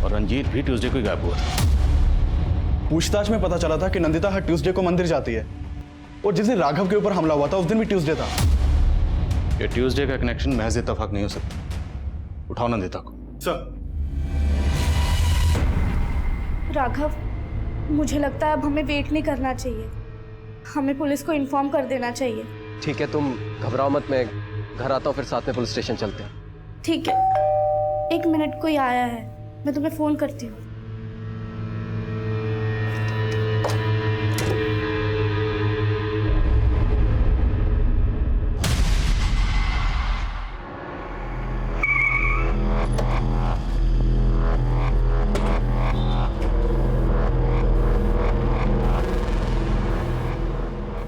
और रंजीत भी ट्यूसडे को ही गायब हुआ था। पूछताछ में पता चला था कि नंदिता हर ट्यूसडे को मंदिर जाती है और जिस दिन राघव के ऊपर हमला हुआ था उस दिन भी ट्यूसडे था। ये ट्यूसडे का कनेक्शन महज इत्तेफाक नहीं हो सकता। उठाओ नंदिता को। सर। राघव, मुझे लगता है अब हमें वेट नहीं करना चाहिए, हमें पुलिस को इन्फॉर्म कर देना चाहिए। ठीक है, तुम घबराओ मत, मैं घर आता हूँ फिर साथ में पुलिस स्टेशन चलते हैं। ठीक है, 1 मिनट कोई आया है, मैं तुम्हें फोन करती हूँ।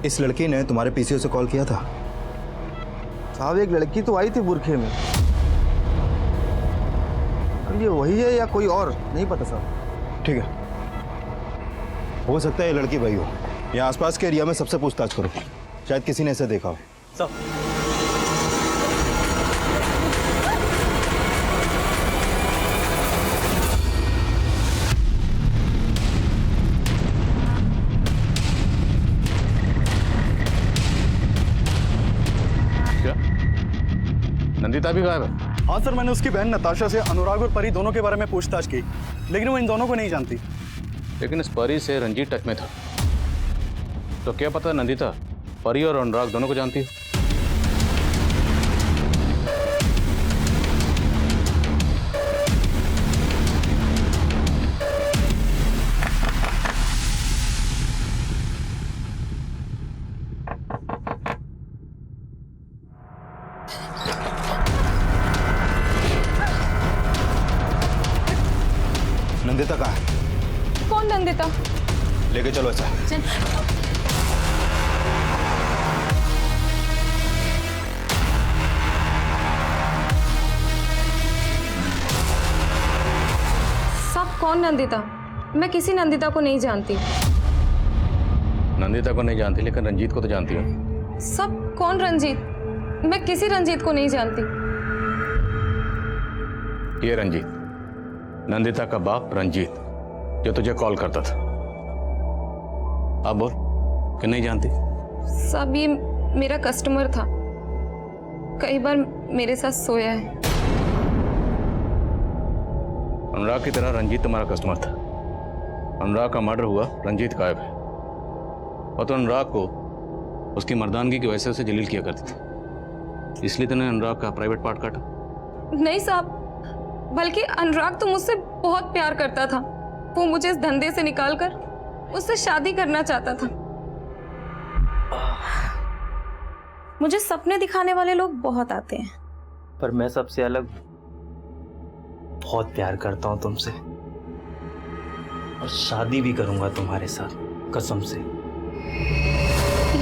इस लड़की ने तुम्हारे पीसीओ से कॉल किया था? साहब एक लड़की तो आई थी बुरखे में, अब ये वही है या कोई और नहीं पता साहब। ठीक है, हो सकता है ये लड़की वही हो। यहाँ आसपास के एरिया में सबसे पूछताछ करो, शायद किसी ने इसे देखा हो। नंदिता भी गायब है? हाँ सर, मैंने उसकी बहन नताशा से अनुराग और परी दोनों के बारे में पूछताछ की, लेकिन वो इन दोनों को नहीं जानती। लेकिन इस परी से रंजीत टच में था, तो क्या पता नंदिता परी और अनुराग दोनों को जानती है। नंदिता कहाँ है? कौन नंदिता? लेके चलो इसे। सब कौन नंदिता? मैं किसी नंदिता को नहीं जानती। नंदिता को नहीं जानती, लेकिन रंजीत को तो जानती हो। सब कौन रंजीत? मैं किसी रंजीत को नहीं जानती। ये रंजीत, नंदिता का बाप रंजीत, जो तुझे कॉल करता था। अब बोल कि नहीं जानती? सब ये मेरा कस्टमर था, कई बार मेरे साथ सोया है। अनुराग की तरह रंजीत तुम्हारा कस्टमर था। अनुराग का मर्डर हुआ, रंजीत गायब है, और तो अनुराग को उसकी मर्दानगी की वजह से उसे जलील किया करती थी, इसलिए तूने अनुराग का प्राइवेट पार्ट काटा। नहीं साहब, बल्कि अनुराग तो मुझसे बहुत प्यार करता था। वो मुझे इस धंधे से निकालकर उससे शादी करना चाहता था। मुझे सपने दिखाने वाले लोग बहुत आते हैं, पर मैं सबसे अलग बहुत प्यार करता हूँ तुमसे, और शादी भी करूंगा तुम्हारे साथ, कसम से।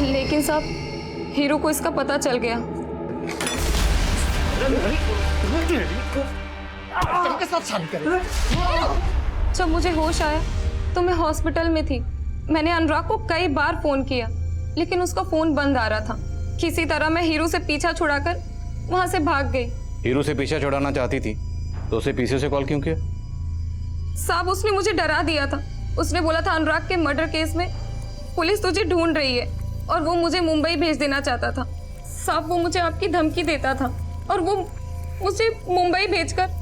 लेकिन साहब, हीरो को इसका पता चल गया। के साथ शादी करें। जब मुझे होश आया तो मैं हॉस्पिटल में थी। मैंने अनुराग को कई बार फोन किया, लेकिन उसका फोन बंद आ रहा था। किसी तरह मैं हीरो से पीछा छुड़ाकर वहां से भाग गई। हीरो से पीछा छुड़ाना चाहती थी तो उसे पीछे से कॉल क्यों किया? साहब, उसने मुझे डरा दिया था। उसने बोला था अनुराग के मर्डर केस में पुलिस तुझे ढूंढ रही है और वो मुझे मुंबई भेज देना चाहता था। साहब, वो मुझे आपकी धमकी देता था और वो मुझे मुंबई भेजकर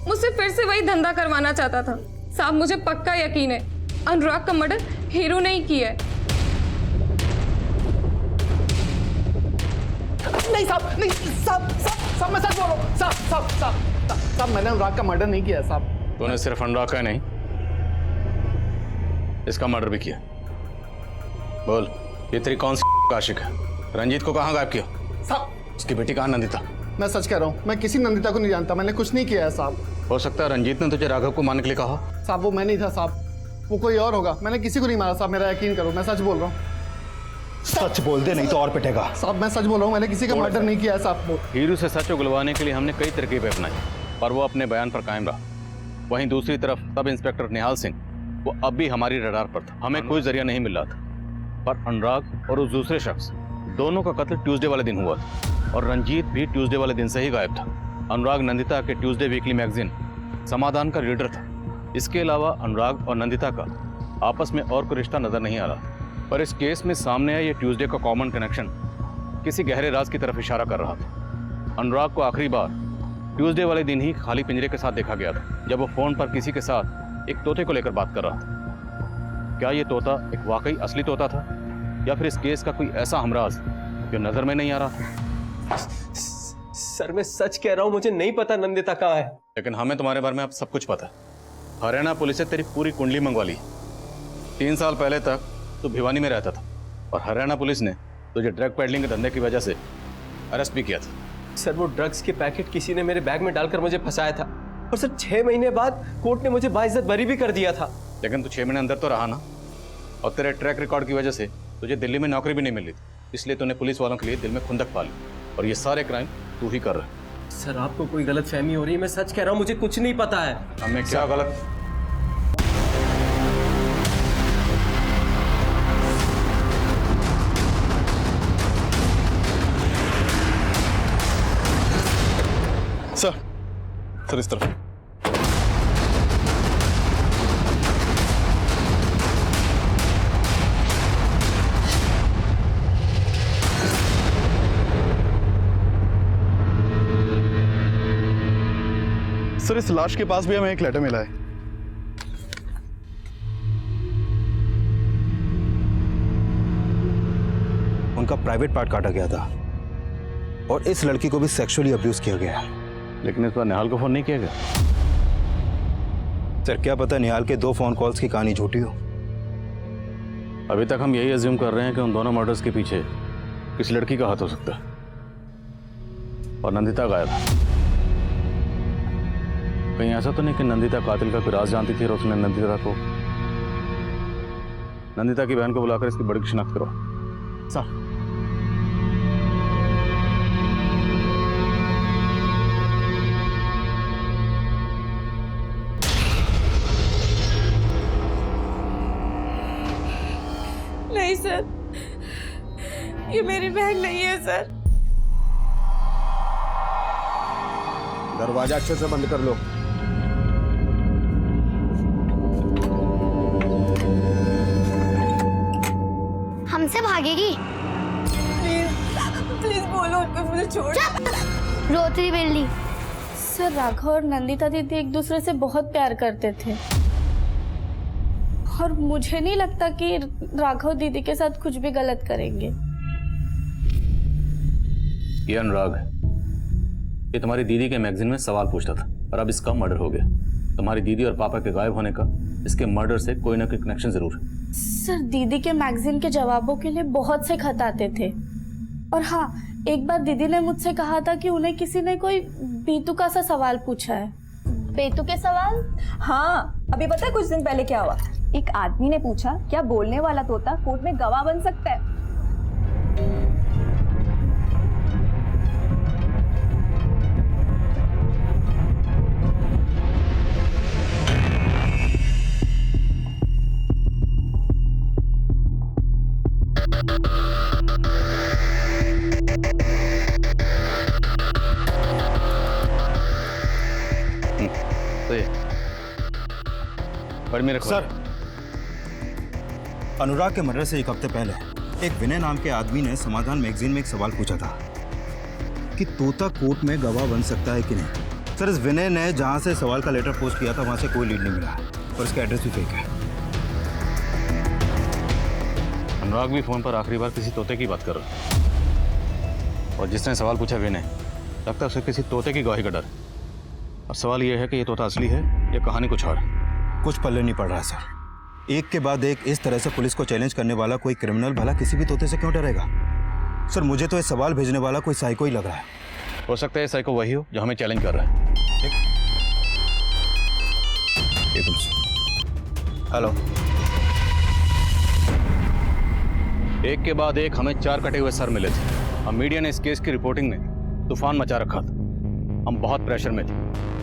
मुझसे फिर से वही धंधा करवाना चाहता था। साहब, मुझे पक्का यकीन है अनुराग का मर्डर हीरो ने ही किया है। नहीं साहब, नहीं साहब, साहब मैं सच बोल रहा हूँ। साहब मैंने अनुराग का मर्डर नहीं किया साहब। तूने सिर्फ अनुराग का नहीं, इसका मर्डर भी किया। बोल, ये तेरी कौन सी आशिक है? रंजीत को कहाँ गायब किया? साहब, उसकी बेटी कहाँ नंदिता? मैं सच कह रहा हूँ, मैं किसी नंदिता को नहीं जानता, मैंने कुछ नहीं किया है साहब। हो सकता है रंजीत ने तुझे राघव को मारने के लिए कहा। साहब, वो मैं नहीं था साहब, वो कोई और होगा। मैंने किसी को नहीं मारा साहब, मेरा यकीन करो, मैं सच बोल रहा हूँ। सच बोल दे नहीं तो और पिटेगा। साहब मैं सच बोल रहा हूँ, मैंने किसी का मर्डर नहीं किया है साहब। हीरू से सच उगलवाने के लिए हमने कई तरकीबें अपनाई, पर वो अपने बयान पर कायम रहा। वहीं दूसरी तरफ सब इंस्पेक्टर निहाल सिंह, वो अब भी हमारी रडार पर था। हमें कोई जरिया नहीं मिल रहा था, पर अनुराग और उस दूसरे शख्स दोनों का कत्ल ट्यूसडे वाले दिन हुआ था, और रंजीत भी ट्यूसडे वाले दिन से ही गायब था। अनुराग नंदिता के ट्यूसडे वीकली मैगजीन समाधान का रीडर था। इसके अलावा अनुराग और नंदिता का आपस में और कोई रिश्ता नजर नहीं आ रहा, पर इस केस में सामने आया ये ट्यूसडे का कॉमन कनेक्शन किसी गहरे राज की तरफ इशारा कर रहा था। अनुराग को आखिरी बार ट्यूसडे वाले दिन ही खाली पिंजरे के साथ देखा गया था, जब वो फोन पर किसी के साथ एक तोते को लेकर बात कर रहा था। क्या ये तोता एक वाकई असली तोता था, या फिर इस केस का कोई ऐसा हमराज जो नजर में नहीं आ रहा था? सर मैं सच कह रहा हूँ, मुझे नहीं पता नंदिता कहाँ है। लेकिन हमें तुम्हारे बारे में अब सब कुछ पता है। हरियाणा पुलिस से तेरी पूरी कुंडली मंगवा ली। 3 साल पहले तक तू भिवानी में रहता था, और हरियाणा पुलिस ने तुझे ड्रग पेडलिंग के धंधे की वजह से अरेस्ट भी किया था। सर वो ड्रग्स के पैकेट किसी ने मेरे बैग में डालकर मुझे फंसाया था, और सर 6 महीने बाद कोर्ट ने मुझे बाइज्जत बरी भी कर दिया था। लेकिन तू 6 महीने अंदर तो रहा ना, और तेरे ट्रैक रिकॉर्ड की वजह से तुझे दिल्ली में नौकरी भी नहीं मिली, इसलिए तूने पुलिस वालों के लिए दिल में खुंदक पाली, और ये सारे क्राइम तू ही कर रहा है। सर आपको कोई गलत फहमी हो रही है, मैं सच कह रहा हूँ, मुझे कुछ नहीं पता है। हमें क्या गलत? सर इस तरफ। सर इस लाश के पास भी हमें एक लेटर मिला है। उनका प्राइवेट पार्ट काटा गया था, और इस लड़की को भी सेक्सुअली अब्यूज किया गया। लेकिन इस बार निहाल को फोन नहीं किया गया। सर क्या पता निहाल के 2 फोन कॉल्स की कहानी झूठी हो। अभी तक हम यही अज्यूम कर रहे हैं कि उन दोनों मर्डर्स के पीछे किस लड़की का हाथ हो सकता है, और नंदिता गायब है। कहीं ऐसा तो नहीं कि नंदिता कातिल का कोई राज जानती थी और उसने नंदिता की बहन को बुलाकर इसकी बड़ी शिनाख्त करो। सर नहीं सर, ये मेरी बहन नहीं है सर। दरवाजा अच्छे से बंद कर लो। हमसे भागेगी? प्लीज बोलो उनको, मुझे छोड़। रोती बिल्ली। सर राघव और नंदिता दीदी एक दूसरे से बहुत प्यार करते थे, और मुझे नहीं लगता कि राघव दीदी के साथ कुछ भी गलत करेंगे। ये अनुराग है, ये तुम्हारी दीदी के मैगजीन में सवाल पूछता था, और अब इसका मर्डर हो गया। तुम्हारी दीदी और पापा के गायब होने का इसके मर्डर से कोई ना कोई कनेक्शन जरूर है। सर दीदी के मैगजीन के जवाबों के लिए बहुत से खत आते थे, और हाँ एक बार दीदी ने मुझसे कहा था कि उन्हें किसी ने कोई बेतुका सा सवाल पूछा है। बेतुके सवाल? हाँ, अभी पता है कुछ दिन पहले क्या हुआ? एक आदमी ने पूछा क्या बोलने वाला तोता कोर्ट में गवाह बन सकता है? सर अनुराग के मर्डर से 1 हफ्ते पहले एक विनय नाम के आदमी ने समाधान मैगजीन में एक सवाल पूछा था कि तोता कोर्ट में गवाह बन सकता है कि नहीं। सर इस विनय ने जहां से सवाल का लेटर पोस्ट किया था वहां से कोई लीड नहीं मिला, और इसका एड्रेस भी फेक है। अनुराग भी फोन पर आखिरी बार किसी तोते की बात कर रहा है, और जिसने सवाल पूछा विनय, लगता है उसे किसी तोते की गवाही का डर। अब सवाल यह है कि ये तोता असली है या कहानी कुछ और? कुछ पल्ले नहीं पड़ रहा सर। एक के बाद एक इस तरह से पुलिस को चैलेंज करने वाला कोई क्रिमिनल भला किसी भी तोते से क्यों डरेगा? सर मुझे तो ये सवाल भेजने वाला कोई साइको ही लग रहा है। हो सकता है साइको वही हो जो हमें चैलेंज कर रहा है। हेलो, एक के बाद एक हमें 4 कटे हुए सर मिले थे। अब मीडिया ने इस केस की रिपोर्टिंग में तूफान मचा रखा था। हम बहुत प्रेशर में थे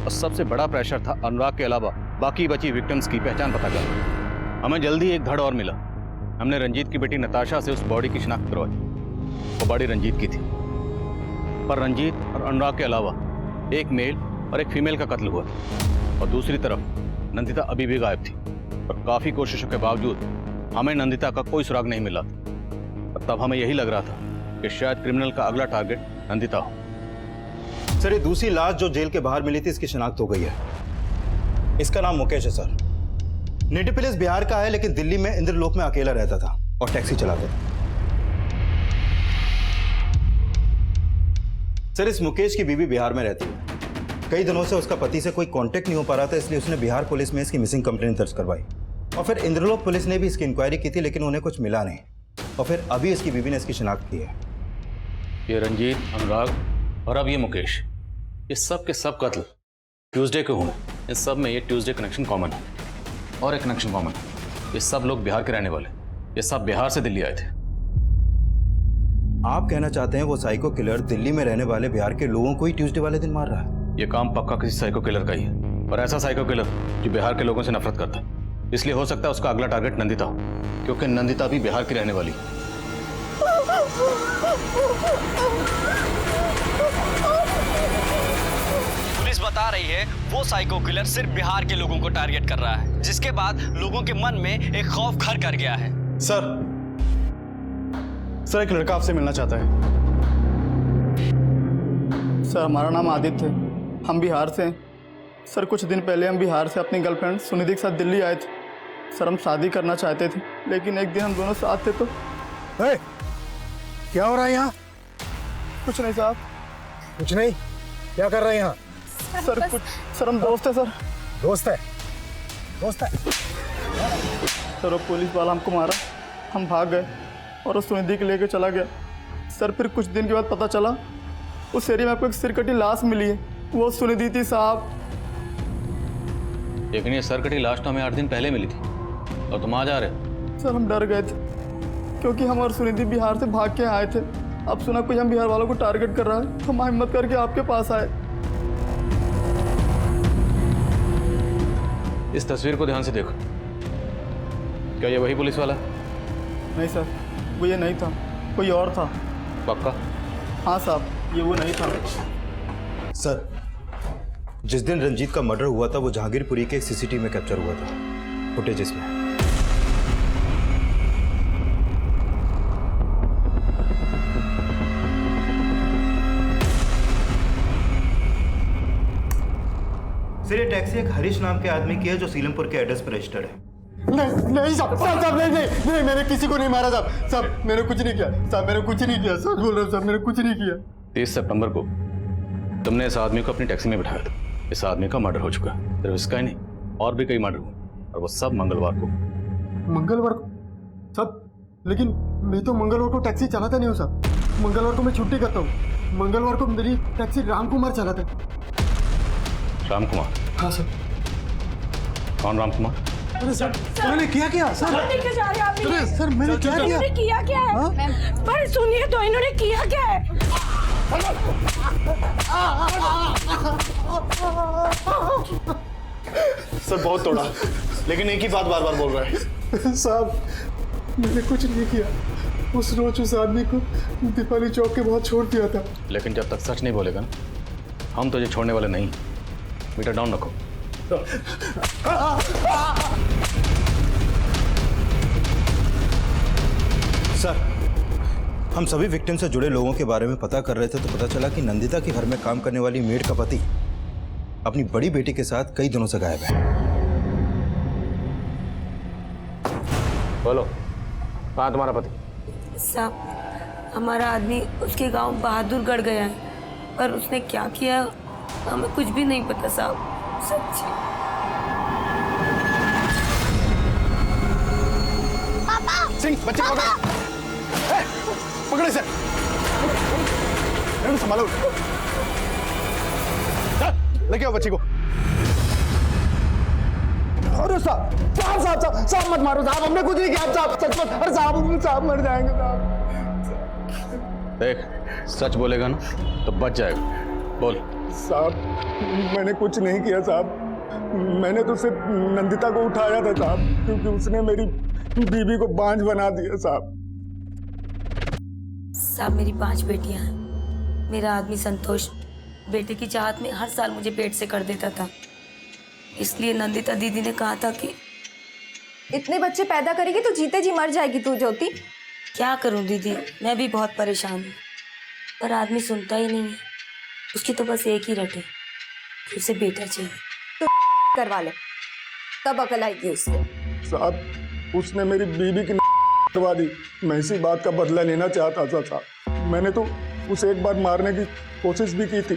और सबसे बड़ा प्रेशर था अनुराग के अलावा बाकी बची विक्टिम्स की पहचान पता करना। हमें जल्दी एक धड़ और मिला। हमने रंजीत की बेटी नताशा से उस बॉडी की शिनाख्त करवाई। वो बॉडी रंजीत की थी, पर रंजीत और अनुराग के अलावा एक मेल और एक फीमेल का कत्ल हुआ था और दूसरी तरफ नंदिता अभी भी गायब थी। और काफ़ी कोशिशों के बावजूद हमें नंदिता का कोई सुराग नहीं मिला था। और तब हमें यही लग रहा था कि शायद क्रिमिनल का अगला टारगेट नंदिता हो। सर, ये दूसरी लाश जो जेल के बाहर मिली थी, इसकी शिनाख्त हो गई है। इसका नाम मुकेश है सर। नेटिव प्लेस बिहार का है, लेकिन दिल्ली में इंद्रलोक में अकेला रहता था और टैक्सी चलाता था। सर, इस मुकेश की बीवी बिहार में रहती है। कई दिनों से उसका पति से कोई कांटेक्ट नहीं हो पा रहा था, इसलिए उसने बिहार पुलिस में इसकी मिसिंग कंप्लेंट दर्ज करवाई। और फिर इंद्रलोक पुलिस ने भी इसकी इंक्वायरी की थी, लेकिन उन्हें कुछ मिला नहीं। और फिर अभी इसकी बीवी ने इसकी शिनाख्त की है। ये रंजीत, अनुराग और अब ये मुकेश, ये सब के सब कत्ल ट्यूसडे के हुए। इन सब में ये ट्यूसडे कनेक्शन कॉमन है। और एक कनेक्शन कॉमन है, ये सब लोग बिहार के रहने वाले। ये सब बिहार से दिल्ली आए थे। आप कहना चाहते हैं वो साइको किलर दिल्ली में रहने वाले बिहार के लोगों को ही ट्यूसडे वाले दिन मार रहा है? ये काम पक्का किसी साइको किलर का ही है, और ऐसा साइको किलर जो बिहार के लोगों से नफरत करता है। इसलिए हो सकता है उसका अगला टारगेट नंदिता हो, क्योंकि नंदिता भी बिहार की रहने वाली है। पुलिस बता रही है वो साइको किलर सिर्फ बिहार के लोगों को टारगेट कर रहा है, जिसके बाद लोगों के मन में एक खौफ घर कर गया है। सर एक लड़का आपसे मिलना चाहता है। सर, हमारा नाम आदित्य है, हम बिहार से हैं। सर, कुछ दिन पहले हम बिहार से अपनी गर्लफ्रेंड सुनिधि के साथ दिल्ली आए थे। सर, हम शादी करना चाहते थे, लेकिन एक दिन हम दोनों साथ थे तो क्या हो रहा है यहाँ? कुछ नहीं साहब। कुछ नहीं? क्या कर रहे हैं यहाँ? सर कुछ, सर हम दोस्त है। सर दोस्त है? दोस्त है? सर, वो पुलिस वाला हमको मारा, हम भाग गए और उस सुनिधि के लेके चला गया। सर, फिर कुछ दिन के बाद पता चला उस एरिया में आपको एक सिरकटी लाश मिली है। वो सुनिधि थी साहब। लेकिन ये सरकटी लाश तो हमें 8 दिन पहले मिली थी और तुम आ जा रहे। सर, हम डर गए थे क्योंकि हम और सुनिधि बिहार से भाग के आए थे। अब सुना कोई हम बिहार वालों को टारगेट कर रहा है, हम हिम्मत करके आपके पास आए। इस तस्वीर को ध्यान से देखो। क्या ये वही पुलिस वाला? नहीं सर, वो ये नहीं था, कोई और था। पक्का? हाँ साहब, ये वो नहीं था। सर, जिस दिन रंजीत का मर्डर हुआ था वो जहांगीरपुरी के सीसीटीवी में कैप्चर हुआ था, फुटेज इसमें। सर, ये टैक्सी एक हरीश नाम के आदमी की है जो सीलमपुर के एड्रेस पर रजिस्टर्ड है। नहीं साहब, नहीं, मैंने किसी को नहीं मारा साहब, मैंने कुछ नहीं किया साहब, मैंने कुछ नहीं किया, सच बोल रहा हूँ साहब, मैंने कुछ नहीं किया। 30 सितंबर को तुमने इस आदमी को अपनी टैक्सी में बिठाया था। इस आदमी का मर्डर हो चुका है, सिर्फ इसका ही नहीं, और भी कई मर्डर हुए, और वो सब मंगलवार को। मंगलवार को साहब? लेकिन मैं तो मंगलवार को टैक्सी चलाता नहीं हूँ साहब। मंगलवार को मैं छुट्टी करता हूँ। मंगलवार को मेरी टैक्सी राम कुमार चलाता है। राम कुमार? हाँ सर। कौन राम कुमार? अरे सर, मैंने किया क्या सर? अरे सर, मैंने क्या किया? किया क्या है? पर सुनिए तो, इन्होंने किया क्या है? सर, बहुत तोड़ा, लेकिन एक ही बात बार बार बोल रहा है। साहब, मैंने कुछ नहीं किया। उस रोज उस आदमी को दीपाली चौक के बाहर छोड़ दिया था। लेकिन जब तक सच नहीं बोलेगा ना, हम तुझे छोड़ने वाले नहीं। मीटर डाउन रखो। सर, हम सभी विक्टिम से जुड़े लोगों के बारे में पता कर रहे थे तो पता चला कि नंदिता के घर में काम करने वाली मेड का पति अपनी बड़ी बेटी के साथ कई दिनों से गायब है। बोलो, कहाँ तुम्हारा पति? साहब, हमारा आदमी उसके गांव बहादुरगढ़ गया है, पर उसने क्या किया हमें कुछ भी नहीं पता साहब, सच्ची। सिंह, बच्चे को पकड़े सर, संभालो, लेके आओ बच्चे को। मारो साहब साहब साहब साहब साहब मत मारो साहब, हमने कुछ नहीं किया साहब, सच मत, अरे साहब साहब मर जाएंगे साहब। देख, सच बोलेगा ना तो बच जाएगा। बोल। साहब मैंने कुछ नहीं किया साहब, मैंने तो सिर्फ नंदिता को उठाया था साहब, क्योंकि उसने मेरी बीबी को बांझ बना दिया साहब। साहब मेरी 5 बेटियां हैं। मेरा आदमी संतोष बेटे की चाहत में हर साल मुझे पेट से कर देता था, इसलिए नंदिता दीदी ने कहा था कि इतने बच्चे पैदा करेगी तो जीते जी मर जाएगी तू ज्योति। क्या करूं दीदी, मैं भी बहुत परेशान हूँ, पर आदमी सुनता ही नहीं है। उसकी तो बस एक ही रट है कि उसे बेटा चाहिए। तो करवा ले, तब अकल आएगी उसको। साहब उसने मेरी बीबी की करवा दी, मैं इसी बात का बदला लेना चाहता था साहब। मैंने तो उसे एक बार मारने की कोशिश भी की थी।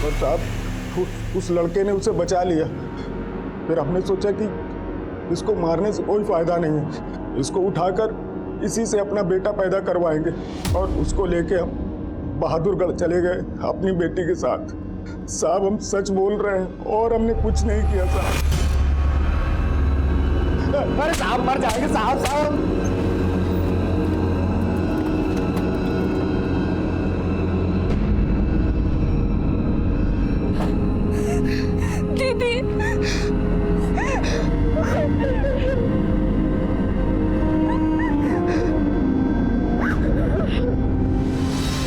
पर साहब उस लड़के ने उसे बचा लिया। फिर हमने सोचा कि इसको मारने से कोई फायदा नहीं है, इसको उठाकर इसी से अपना बेटा पैदा करवाएंगे और उसको लेके हम बहादुरगढ़ चले गए अपनी बेटी के साथ। साहब हम सच बोल रहे हैं और हमने कुछ नहीं किया साहब। अरे साहब मर जाएंगे साहब साहब। दीदी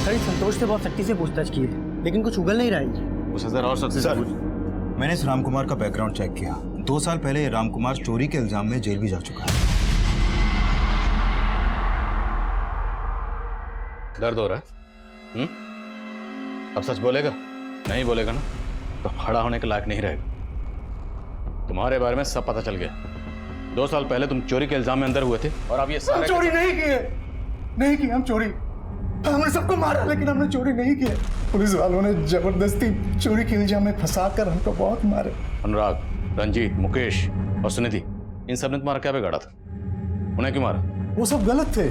सर संतोष से बहुत सख्ती से पूछताछ की है, लेकिन कुछ उगल नहीं रहा है। उसे जरा और सख्ती से पूछ। मैंने इस रामकुमार का बैकग्राउंड चेक किया। 2 साल पहले ये रामकुमार चोरी के इल्जाम में जेल भी जा चुका है। दर्द हो रहा है? अब सच बोलेगा? नहीं बोलेगा ना तो खड़ा होने के लायक नहीं रहेगा। तुम्हारे बारे में सब पता चल गया। 2 साल पहले तुम चोरी के इल्जाम में अंदर हुए थे और अब ये सारे चोरी नहीं किए, नहीं की हम चोरी। हमने सबको मारा लेकिन हमने चोरी नहीं किए। पुलिस वालों ने जबरदस्ती चोरी के इल्जाम में फंसाकर हमको बहुत मारे। अनुराग, रंजीत, मुकेश और सुनिधि, इन सब ने तुम्हारा क्या बिगाड़ा था? उन्हें क्यों मारा? वो सब गलत थे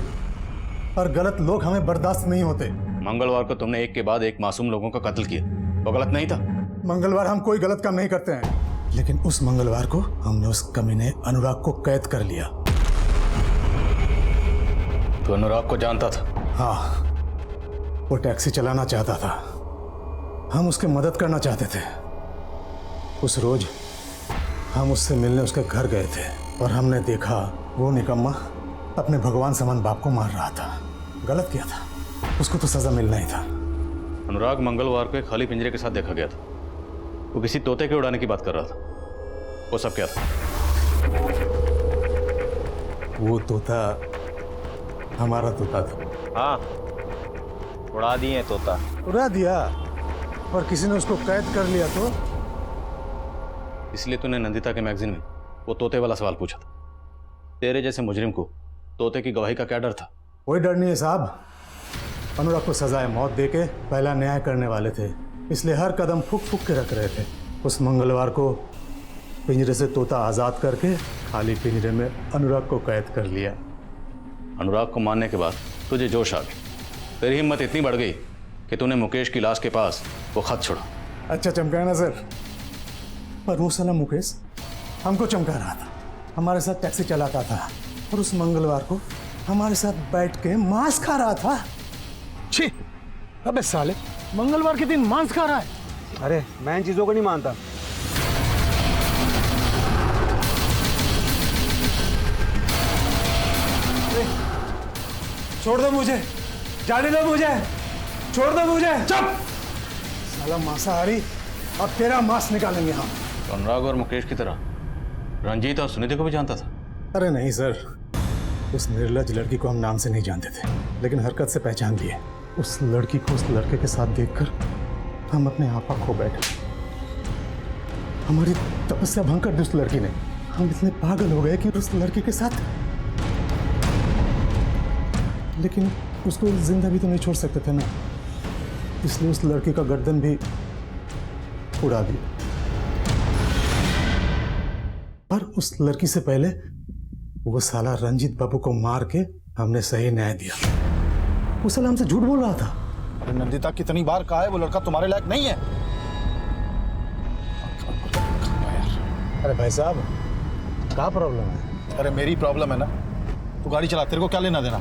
और गलत लोग हमें बर्दाश्त नहीं होते। मंगलवार को तुमने एक के बाद एक मासूम लोगों का कत्ल किया, वो गलत नहीं था? मंगलवार हम कोई गलत काम नहीं करते हैं, लेकिन उस मंगलवार को हमने उस कमीने अनुराग को कैद कर लिया। तो अनुराग को जानता था? हाँ, वो टैक्सी चलाना चाहता था, हम उसकी मदद करना चाहते थे। उस रोज हम उससे मिलने उसके घर गए थे और हमने देखा वो निकम्मा अपने भगवान समान बाप को मार रहा था। गलत किया था, उसको तो सजा मिलना ही था। अनुराग मंगलवार को एक खाली पिंजरे के साथ देखा गया था। वो किसी तोते के उड़ाने की बात कर रहा था। वो सब क्या था? वो तोता हमारा तोता था। हाँ, उड़ा दिए तोता। उड़ा दिया और किसी ने उसको कैद कर लिया तो? इसलिए तूने नंदिता के मैगजीन में वो तोते वाला सवाल पूछा था। तेरे जैसे मुजरिम को तोते की गवाही का क्या डर था? कोई डर नहीं है साहब। अनुराग को सजाए मौत देके पहला न्याय करने वाले थे, इसलिए हर कदम फूक फूक के रख रहे थे। उस मंगलवार को पिंजरे से तोता आजाद करके खाली पिंजरे में अनुराग को कैद कर लिया। अनुराग को मारने के बाद तुझे जोश आ गई, तेरी हिम्मत इतनी बढ़ गई कि तूने मुकेश की लाश के पास वो खत छोड़ा। अच्छा चमकाया ना सर, पर वो साला मुकेश हमको चमका रहा था, हमारे साथ टैक्सी चलाता था और उस मंगलवार को हमारे साथ बैठ के मांस खा रहा था। छी, अबे साले, मंगलवार के दिन मांस खा रहा है। अरे मैं इन चीजों को नहीं मानता। छोड़ दो मुझे, जाने दो मुझे, छोड़ दो मुझे। चुप साला मांसाहारी, अब तेरा मांस निकालेंगे हम। तो अनुराग और मुकेश की तरह रंजीत और सुनिधि को भी जानता था? अरे नहीं सर, उस निर्लज लड़की को हम नाम से नहीं जानते थे, लेकिन हरकत से पहचान लिए। उस लड़की को उस लड़के के साथ देखकर हम अपने आपा खो बैठे। हमारी तपस्या भंग कर दी उस लड़की ने। हम इतने पागल हो गए कि उस लड़के के साथ, लेकिन उसको जिंदा भी तो नहीं छोड़ सकते थे ना, इसलिए उस लड़की का गर्दन भी उड़ा दिया। पर उस लड़की से पहले वो साला रंजीत बाबू को मार के हमने सही न्याय दिया। वो साला हमसे झूठ बोल रहा था। अरे नंदिता, कितनी बार कहा है वो लड़का तुम्हारे लायक नहीं है। अरे भाई साहब, क्या प्रॉब्लम है? अरे मेरी प्रॉब्लम है ना, तू गाड़ी चला, तेरे को क्या लेना देना।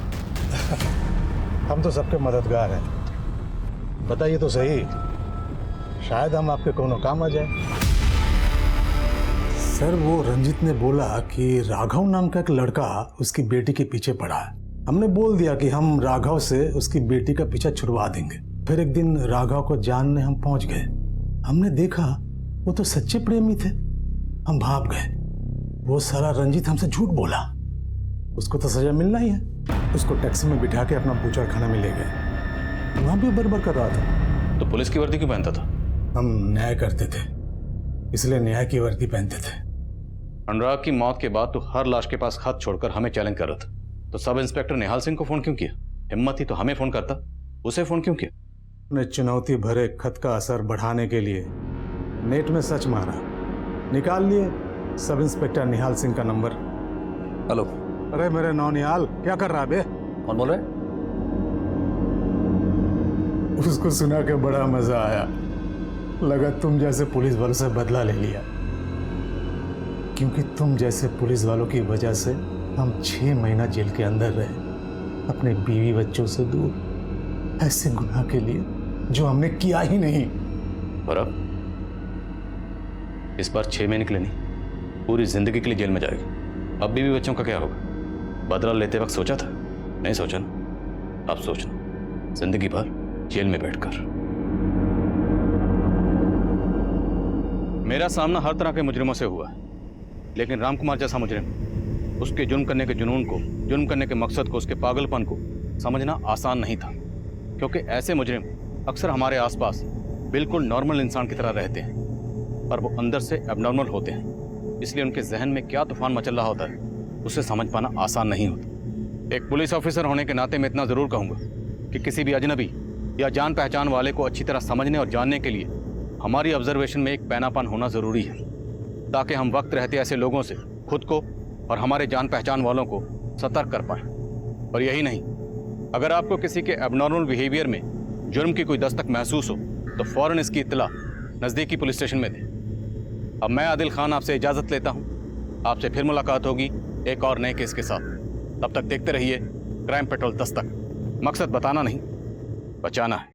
हम तो सबके मददगार हैं, बताइए तो सही, शायद हम आपके कोनो काम आ जाए। सर, वो रंजीत ने बोला कि राघव नाम का एक लड़का उसकी बेटी के पीछे पड़ा है। हमने बोल दिया कि हम राघव से उसकी बेटी का पीछा छुड़वा देंगे। फिर एक दिन राघव को जानने हम पहुंच गए। हमने देखा वो तो सच्चे प्रेमी थे। हम भाग गए। वो सारा रंजीत हमसे झूठ बोला। उसको तो सजा मिलना ही है। उसको टैक्सी में बिठा के अपना बूचड़ खाना में ले गए। वहां भी बर्बर कर रहा था। तो पुलिस की वर्दी क्यों पहनता था? हम न्याय करते थे, इसलिए न्याय की वर्दी पहनते थे। अनुराग की मौत के बाद तो हर लाश के पास खत छोड़कर हमें चैलेंज कर रहा था, तो सब इंस्पेक्टर निहाल सिंह को फोन क्यों किया? हिम्मत थी तो हमें फोन करता, उसे फोन क्यों किया? ने चुनौती भरे खत का असर बढ़ाने के लिए नेट में सर्च मारा, निकाल लिए सब इंस्पेक्टर निहाल सिंह का नंबर। हेलो। अरे मेरे नौनिहाल, क्या कर रहा बे? कौन बोल रहे? उसको सुना के बड़ा मजा आया। लगा तुम जैसे पुलिस वालों से बदला ले लिया, क्योंकि तुम जैसे पुलिस वालों की वजह से हम 6 महीना जेल के अंदर रहे, अपने बीवी बच्चों से दूर, ऐसे गुनाह के लिए जो हमने किया ही नहीं। और अब इस बार 6 महीने के लिए नहीं, पूरी जिंदगी के लिए जेल में जाएगी। अब बीवी बच्चों का क्या होगा? बदला लेते वक्त सोचा था? नहीं सोचा ना। अब सोचना, जिंदगी भर जेल में बैठकर। मेरा सामना हर तरह के मुजरिमों से हुआ है, लेकिन रामकुमार जैसा मुजरिम, उसके जुर्म करने के जुनून को, जुर्म करने के मकसद को, उसके पागलपन को समझना आसान नहीं था, क्योंकि ऐसे मुजरिम अक्सर हमारे आसपास बिल्कुल नॉर्मल इंसान की तरह रहते हैं, पर वो अंदर से एबनॉर्मल होते हैं। इसलिए उनके जहन में क्या तूफान मचल रहा होता है, उसे समझ पाना आसान नहीं होता। एक पुलिस ऑफिसर होने के नाते मैं इतना ज़रूर कहूँगा कि किसी भी अजनबी या जान पहचान वाले को अच्छी तरह समझने और जानने के लिए हमारी ऑब्जर्वेशन में एक पैनापन होना ज़रूरी है, ताकि हम वक्त रहते ऐसे लोगों से खुद को और हमारे जान पहचान वालों को सतर्क कर पाएं। और यही नहीं, अगर आपको किसी के एबनॉर्मल बिहेवियर में जुर्म की कोई दस्तक महसूस हो तो फ़ौरन इसकी इत्तला नज़दीकी पुलिस स्टेशन में दें। अब मैं आदिल खान आपसे इजाज़त लेता हूँ। आपसे फिर मुलाकात होगी एक और नए केस के साथ। तब तक देखते रहिए क्राइम पेट्रोल दस्तक। मकसद बताना नहीं, बचाना है।